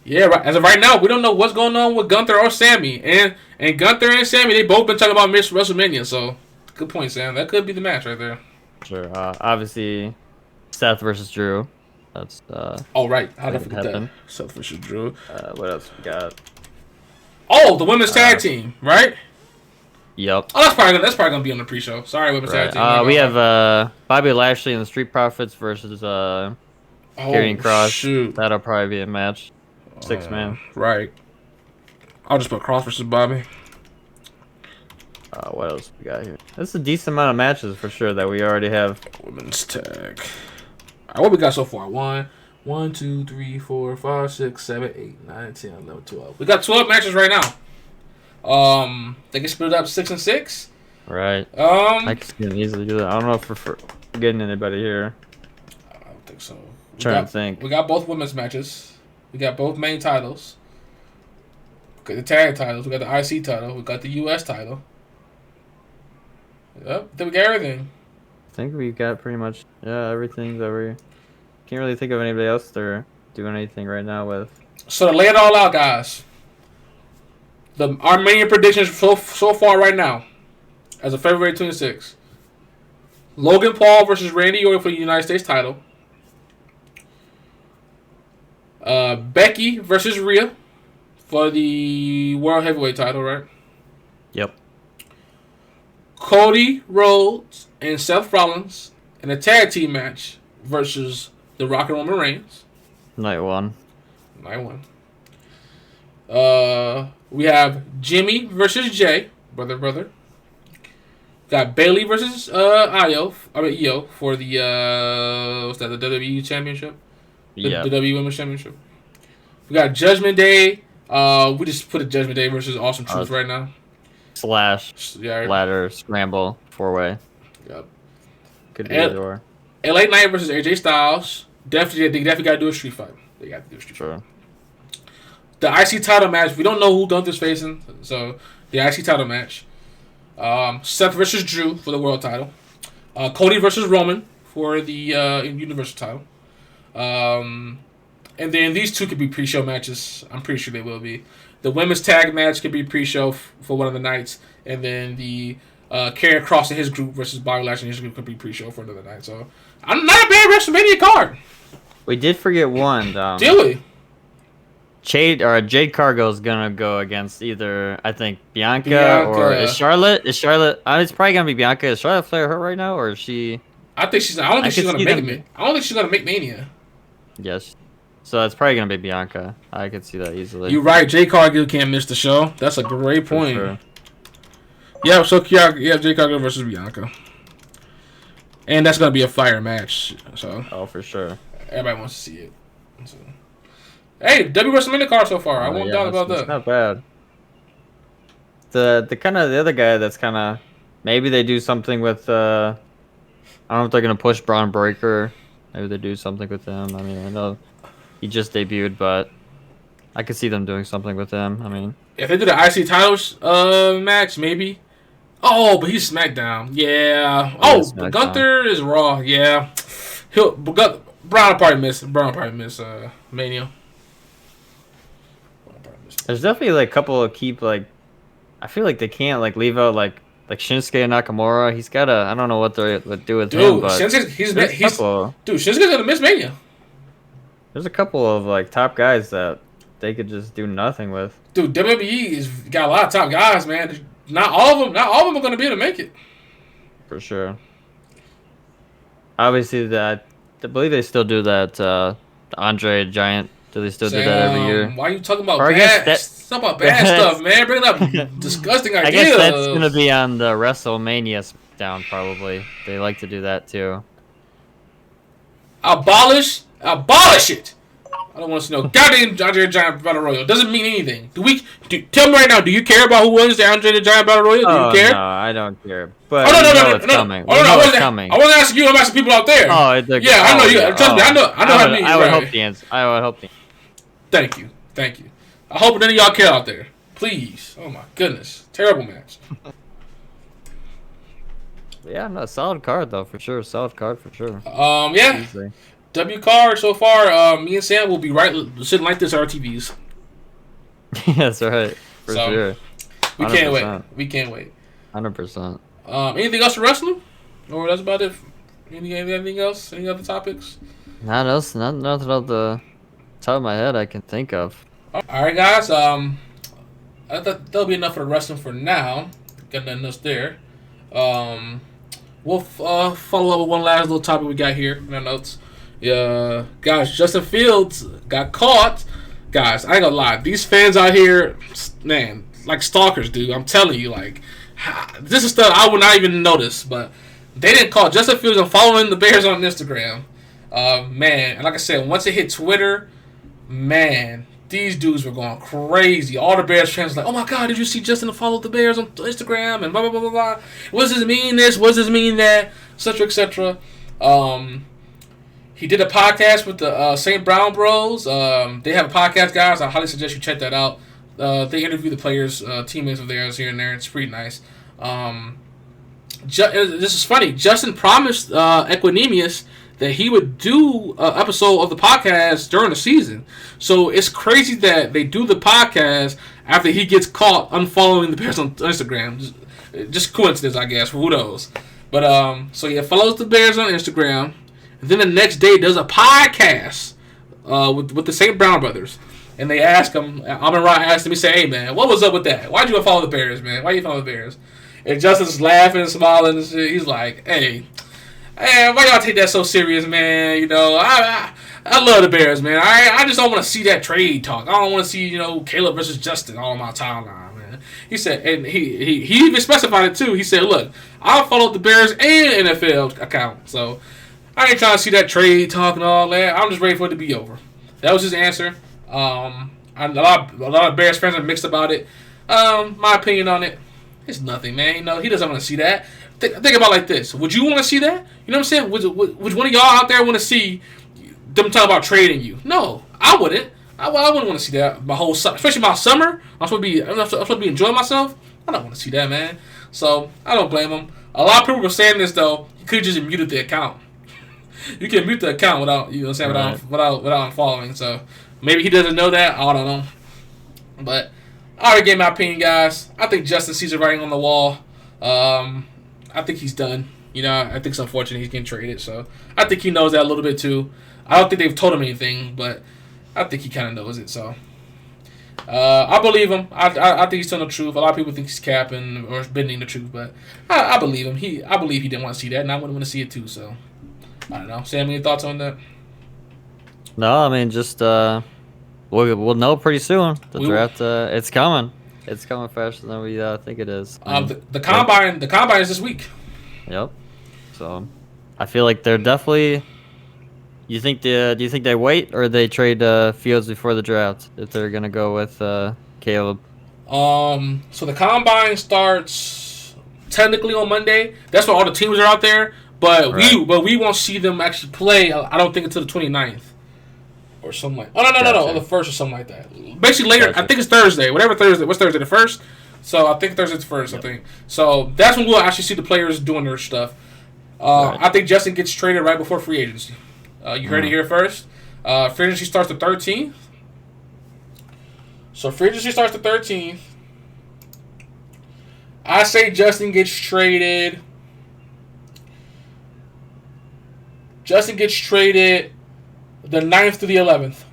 yeah. As of right now, we don't know what's going on with Gunther or Sami, and Gunther and Sami, they both been talking about WrestleMania. So, good point, Sam. That could be the match right there. Sure. Obviously, Seth versus Drew. That's right. How did I forget that? Seth versus Drew. What else we got? Oh, the women's tag team, right? Yep. Oh, that's probably gonna be on the pre-show. Sorry, women's tag team. We have Bobby Lashley and the Street Profits versus Karrion Kross. Shoot. That'll probably be a match. 6-man. Right. I'll just put Kross versus Bobby. What else we got here? That's a decent amount of matches for sure that we already have. Women's tag. Alright, what we got so far? 1, 2, 3, 4, 5, 6, 7, 8, 9, 10, 11, 12. We got 12 matches right now. They can split it up 6 and 6. Right. I can easily do that. I don't know if we're forgetting anybody here. I don't think so. Trying to think. We got both women's matches. We got both main titles. We got the tag titles. We got the IC title. We got the US title. Yep, then we got everything. I think we got pretty much everything that we can't really think of anybody else they're doing anything right now with. So to lay it all out, guys, our main predictions so far right now, as of February 26th, Logan Paul versus Randy Orton for the United States title. Becky versus Rhea for the World Heavyweight title, right? Yep. Cody Rhodes and Seth Rollins in a tag team match versus The Rock and Roman Reigns. Night one. We have Jimmy versus Jay, brother. Got Bayley versus Io for the the WWE Championship. The WWE Women's Championship. We got Judgment Day. We just put a Judgment Day versus Awesome Truth right now. / ladder scramble 4-way. Yep. Could be either or. LA Knight versus AJ Styles. They definitely got to do a street fight. They got to do a street fight. The IC title match. We don't know who Gunther's facing, so the IC title match. Seth versus Drew for the world title. Cody versus Roman for the Universal title. And then these two could be pre-show matches. I'm pretty sure they will be. The women's tag match could be pre-show for one of the nights, and then the Karrion Kross and his group versus Bobby Lashley and his group could be pre-show for another night. So, I'm not a bad WrestleMania card. We did forget one. Did we? Jade Cargill is gonna go against either Bianca or is Charlotte? It's probably gonna be Bianca. Is Charlotte Flair hurt right now, or is she? I don't think she's gonna make it. I don't think she's gonna make Mania. Yes. So that's probably gonna be Bianca. I could see that easily. You're right. Jade Cargill can't miss the show. That's a great point. Sure. Yeah. So Jade Cargill versus Bianca, and that's gonna be a fire match. So. For sure. Everybody wants to see it. So. Hey, WrestleMania card so far. I won't doubt about that. It's not bad. The kind of the other guy that's kind of maybe they do something with. I don't know if they're gonna push Braun Breaker. Maybe they do something with him. I mean, I know he just debuted, but I could see them doing something with him. I mean, if they do the IC titles match, maybe. Oh, but he's SmackDown. Yeah. But Gunther is Raw. Yeah. Braun will probably miss Mania. There's definitely like a couple of I feel like they can't like leave out like Shinsuke Nakamura. He's got I don't know what they would do with him, Dude, but Shinsuke, there's a couple. dude, Shinsuke's gonna miss Mania. There's a couple of like top guys that they could just do nothing with. Dude, WWE is got a lot of top guys, man. Not all of them are gonna be able to make it. For sure. Obviously, that I believe they still do that. Andre Giant. Do they still do that every year? Why are you talking about Or talk about bad stuff, man? Bringing up disgusting ideas. I guess that's gonna be on the WrestleMania down probably. They like to do that too. Abolish it. I don't want to see no goddamn Andre the Giant Battle Royal. Doesn't mean anything. Tell me right now, do you care about who wins the Andre the Giant Battle Royal? Do you care? No, I don't care. But it's coming. Oh, no, it's coming. I wasn't asking you. I'm asking people out there. Oh, I know you. Trust me. I know. How many. I would hope the answer. I would hope the. Thank you. I hope none of y'all care out there. Please. Oh my goodness. Terrible match. Yeah, no, solid card though for sure. Solid card for sure. Yeah. Easily. W card so far. Me and Sam will be sitting like this at our TVs. That's right. For sure. 100%. We can't wait. 100%. Anything else for wrestling? Or that's about it? Anything else? Any other topics? Nothing else off the top of my head I can think of. All right, guys. I thought that'll be enough for the wrestling for now. Got nothing else there. We'll follow up with one last little topic we got here in our notes. Yeah, guys, Justin Fields got caught. Guys, I ain't gonna lie. These fans out here, man, like stalkers, dude. I'm telling you, like, this is stuff I would not even notice, but they didn't call Justin Fields on following the Bears on Instagram. Man, and like I said, once it hit Twitter, man, these dudes were going crazy. All the Bears fans were like, oh my God, did you see Justin follow the Bears on Instagram? And blah, blah, blah, blah, blah. What does this mean this? What does this mean that? Etc., etc. He did a podcast with the St. Brown Bros. They have a podcast, guys. I highly suggest you check that out. They interview the players, teammates of theirs here and there. It's pretty nice. This is funny. Justin promised Equanimous that he would do an episode of the podcast during the season. So it's crazy that they do the podcast after he gets caught unfollowing the Bears on Instagram. Just coincidence, I guess. Who knows? But so he follows the Bears on Instagram. And then the next day does a podcast with the St. Brown brothers. And they ask him, Amon Ra asked him, he said, hey, man, what was up with that? Why'd you follow the Bears, man? Why you follow the Bears? And Justin's laughing and smiling and shit. He's like, hey, why y'all take that so serious, man? You know, I love the Bears, man. I just don't want to see that trade talk. I don't want to see, Caleb versus Justin all on my timeline, man. He said, and he even specified it, too. He said, look, I followed the Bears and NFL account, so I ain't trying to see that trade talk and all that. I'm just ready for it to be over. That was his answer. A lot of Bears fans are mixed about it. My opinion on it, it's nothing, man. He doesn't want to see that. Think about it like this. Would you want to see that? You know what I'm saying? Would one of y'all out there want to see them talk about trading you? No, I wouldn't. I wouldn't want to see that my whole summer, especially my summer. I'm supposed to be enjoying myself. I don't want to see that, man. So I don't blame him. A lot of people were saying this though. You could just muted the account. You can mute the account without without unfollowing. So maybe he doesn't know that. I don't know. But I already gave my opinion, guys. I think Justin sees the writing on the wall. I think he's done. I think it's unfortunate he's getting traded. So I think he knows that a little bit too. I don't think they've told him anything, but I think he kind of knows it. So I believe him. I think he's telling the truth. A lot of people think he's capping or bending the truth, but I believe him. I believe he didn't want to see that, and I wouldn't want to see it too. So I don't know. Sam, any thoughts on that? No, I mean just we'll know pretty soon. The draft it's coming. It's coming faster than we think it is. The combine is this week. Yep. So I feel like they're definitely. Do you think they wait or they trade Fields before the draft if they're gonna go with Caleb? So the combine starts technically on Monday. That's when all the teams are out there. But we won't see them actually play. I don't think until the 29th or something like. Oh no, the first or something like that. Basically later. Gotcha. I think it's Thursday. Whatever Thursday. What's Thursday? The first. So I think Thursday's the first. Yep. I think. So that's when we'll actually see the players doing their stuff. I think Justin gets traded right before free agency. You heard it here first. Free agency starts the 13th. So free agency starts the 13th. I say Justin gets traded. Justin gets traded the 9th to the 11th.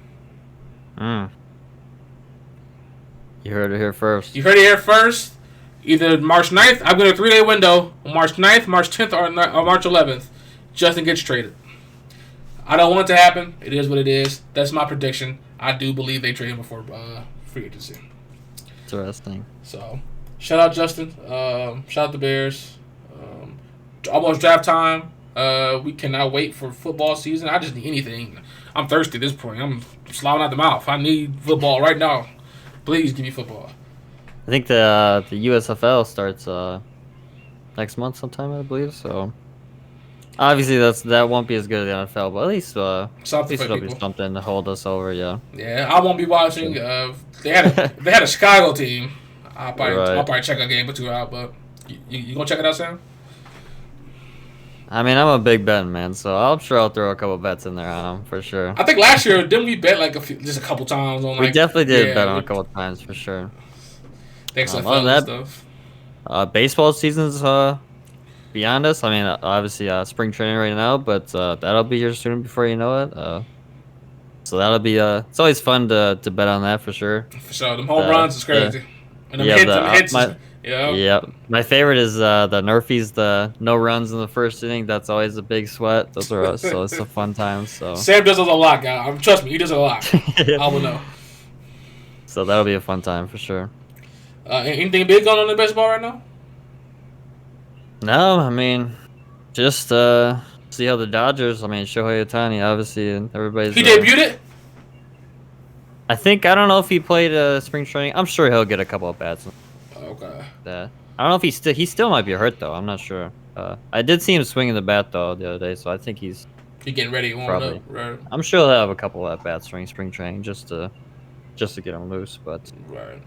You heard it here first. You heard it here first. Either March 9th, I've got a 3-day window. March 9th, March 10th, or March 11th. Justin gets traded. I don't want it to happen. It is what it is. That's my prediction. I do believe they trade him before free agency. Interesting. So, shout out Justin. Shout out the Bears. Almost draft time. We cannot wait for football season. I just need anything. I'm thirsty at this point. I'm slobbing out the mouth. I need football right now. Please give me football. I think the USFL starts next month sometime, I believe. So obviously that won't be as good as the NFL, but at least it'll be something to hold us over. Yeah. Yeah, I won't be watching. They had a Chicago team. I'll probably check a game or two out. But you gonna check it out, Sam? I mean, I'm a big betting man, so I'm sure I'll throw a couple bets in there on them for sure. I think last year didn't we bet like just a couple times on? We definitely did bet on a couple times for sure. XFL and stuff. Baseball season's beyond us. I mean, obviously spring training right now, but that'll be here soon before you know it. So that'll be it's always fun to bet on that for sure. For sure, them home runs is crazy. And them hits. Yeah. My favorite is the Nerfies, the no runs in the first inning. That's always a big sweat. Those are so it's a fun time. So Sam does it a lot, guy. Trust me, he does it a lot. I will know. So that'll be a fun time for sure. Anything big going on in baseball right now? No, I mean, just see how the Dodgers. I mean, Shohei Ohtani, obviously, and everybody's. He debuted it. I don't know if he played spring training. I'm sure he'll get a couple of bats. Okay. I don't know if he still might be hurt though. I'm not sure. I did see him swinging the bat though the other day, so I think he's getting ready. Probably. Up, right. I'm sure he'll have a couple of bats during spring training just to get him loose. But right.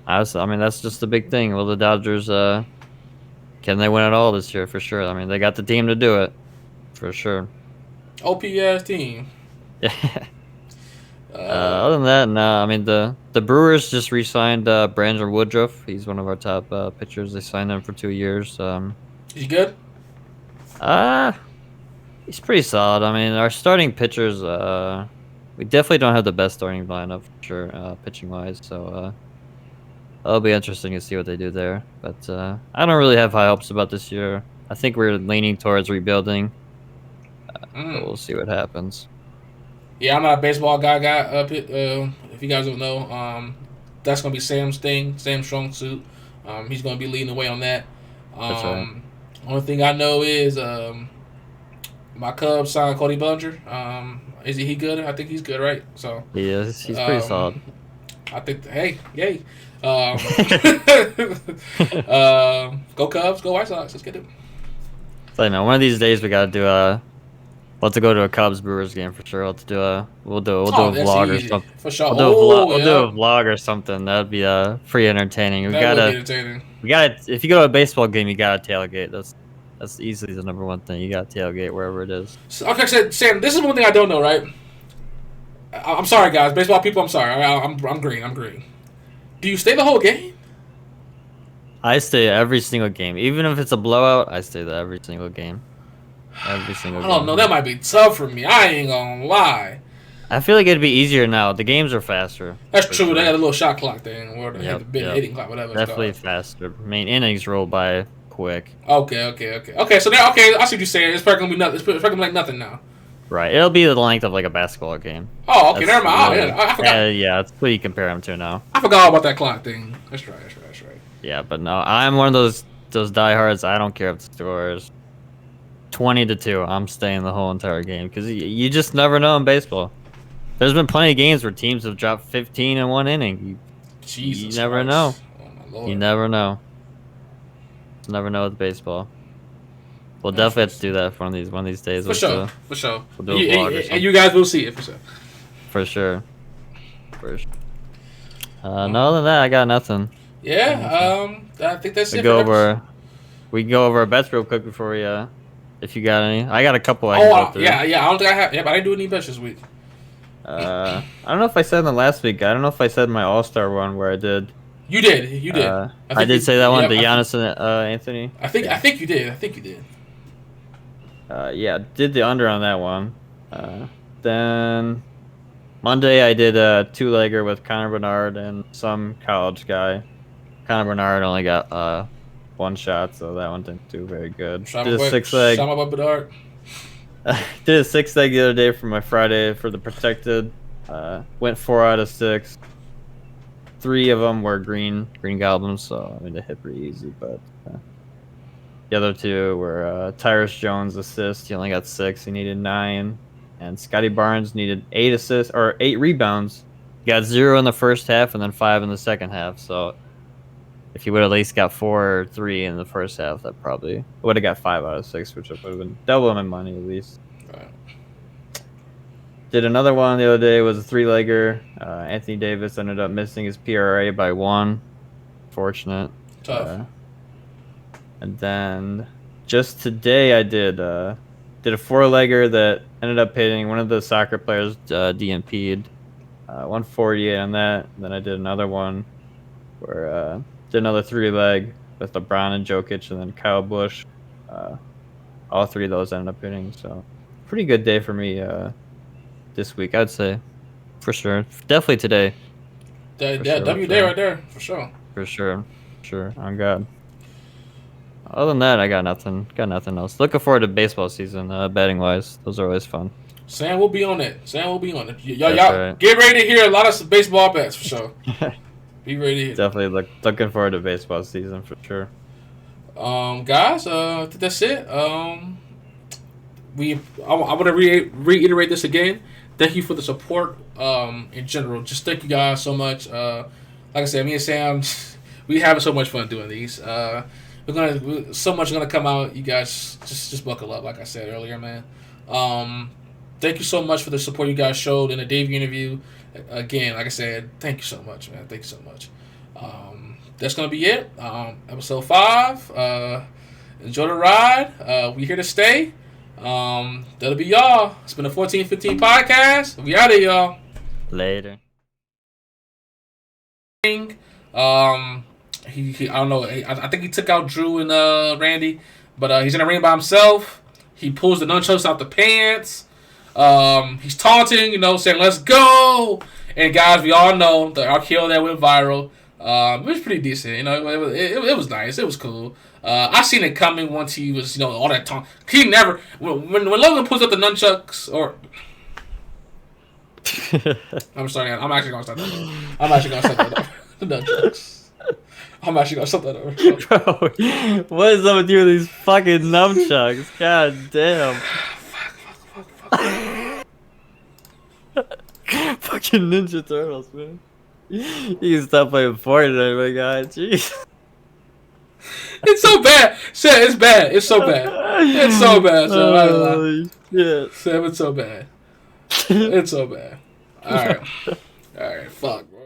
I mean, that's just the big thing. Will the Dodgers can they win it all this year for sure? I mean, they got the team to do it for sure. OPS team. Other than that, no. I mean, the Brewers just re-signed Brandon Woodruff. He's one of our top pitchers. They signed him for 2 years. Is he good? He's pretty solid. I mean, our starting pitchers, we definitely don't have the best starting lineup for sure, pitching wise. So it'll be interesting to see what they do there. But I don't really have high hopes about this year. I think we're leaning towards rebuilding. But we'll see what happens. Yeah, I'm not a baseball guy. If you guys don't know, that's gonna be Sam's thing, Sam's strong suit. He's gonna be leading the way on that. That's right. Only thing I know is my Cubs signed Cody Bellinger. Is he good? I think he's good, right? So he is. He's pretty solid. I think. Hey, yay! Go Cubs, go White Sox. Let's get it. So, one of these days we gotta do we'll have to go to a Cubs Brewers game for sure. We'll do a vlog or something. For sure. We'll do a vlog or something. That'd be pretty entertaining. We gotta if you go to a baseball game, you gotta tailgate. That's easily the number one thing. You gotta tailgate wherever it is. So, okay, Sam, this is one thing I don't know, right? I'm sorry, guys. Baseball people, I'm sorry. I'm green. Do you stay the whole game? I stay every single game. Even if it's a blowout, I stay there every single game. Every single game. I don't know. That might be tough for me. I ain't gonna lie. I feel like it'd be easier now. The games are faster. That's true. Sure. They got a little shot clock thing. Or the hitting clock, whatever. Definitely faster. I mean, innings roll by quick. Okay. So now, I see what you're saying. It's probably gonna be nothing. It's probably gonna be like nothing now. Right. It'll be the length of like a basketball game. Oh, okay. Never mind. I forgot. Yeah, that's what you compare them to now. I forgot all about that clock thing. That's right. Yeah, but no, I'm one of those diehards. I don't care if the score is 20-2. I'm staying the whole entire game because you just never know in baseball. There's been plenty of games where teams have dropped 15 in one inning. You never know. Oh, my Lord. You never know. Never know with baseball. We'll definitely have to do that for one of these days. For sure. We'll do a vlog or something. And you guys will see it for sure. For sure. No, other than that, I got nothing. Yeah, I think that's it. We can go over our bets real quick before if you got any. I got a couple. Yeah. I don't think I have. Yeah, but I didn't do any bets this week. I don't know if I said in the last week. I don't know if I said my All-Star one where I did. You did. You did. I did say that one, Yeah. the Giannis and Anthony. I think. Yeah. I think you did. I think you did. Yeah, did the under on that one. Then Monday I did a two-legger with Connor Bernard and some college guy. Connor Bernard only got one shot, so that one didn't do very good. Did a six-leg. Shama Bedard. Did a six-leg the other day for my Friday for the protected. Went 4 out of 6. 3 of them were green goblins, so I mean, they hit pretty easy. But the other 2 were Tyrus Jones assist. He only got 6. He needed 9. And Scotty Barnes needed 8 assists or 8 rebounds. He got 0 in the first half and then 5 in the second half. So if he would at least got 4 or 3 in the first half, that probably would have got 5 out of 6, which would have been double my money at least. Right. Did another one the other day, was a 3-legger. Anthony Davis ended up missing his PRA by 1. Fortunate. Tough. And then just today I did a 4-legger that ended up hitting one of the soccer players DMP'd. 148 on that. And then I did another one where did another 3-leg with LeBron and Jokic and then Kyle Busch. All 3 of those ended up hitting. So pretty good day for me this week, I'd say. For sure. Definitely today. W day right there, for sure. For sure. Sure. On God. Other than that, I got nothing. Got nothing else. Looking forward to baseball season, betting wise. Those are always fun. Sam will be on it. Y'all right. Get ready to hear a lot of baseball bets for sure. Be ready. Definitely looking forward to baseball season for sure. Guys, I think that's it. I want to reiterate this again. Thank you for the support. In general, just thank you guys so much. Like I said, me and Sam, we having so much fun doing these. So much gonna come out. You guys just buckle up. Like I said earlier, man. Thank you so much for the support you guys showed in the Davey interview. Again, like I said, thank you so much, man. Thank you so much. That's gonna be it. Episode 5. Enjoy the ride. We here to stay. That'll be y'all. It's been a 1415 podcast. We out of y'all. Later. He I don't know. I think he took out Drew and Randy, but he's in the ring by himself. He pulls the nunchucks out the pants. He's taunting, saying "Let's go!" And guys, we all know the RKO that went viral. It was pretty decent, it was nice. It was cool. I seen it coming once he was, all that taunt. He never when Logan pulls up the nunchucks or. I'm sorry. I'm actually gonna start that over. The nunchucks. I'm actually gonna start that over. Bro, what is up with you with these fucking nunchucks? God damn. Fucking Ninja Turtles, man. You can stop playing Fortnite, my guy. Jeez. It's so bad. Sam, it's bad. It's so bad. It's so bad. Holy shit. Sam, it's so bad. It's so bad. Alright. Alright, fuck, bro.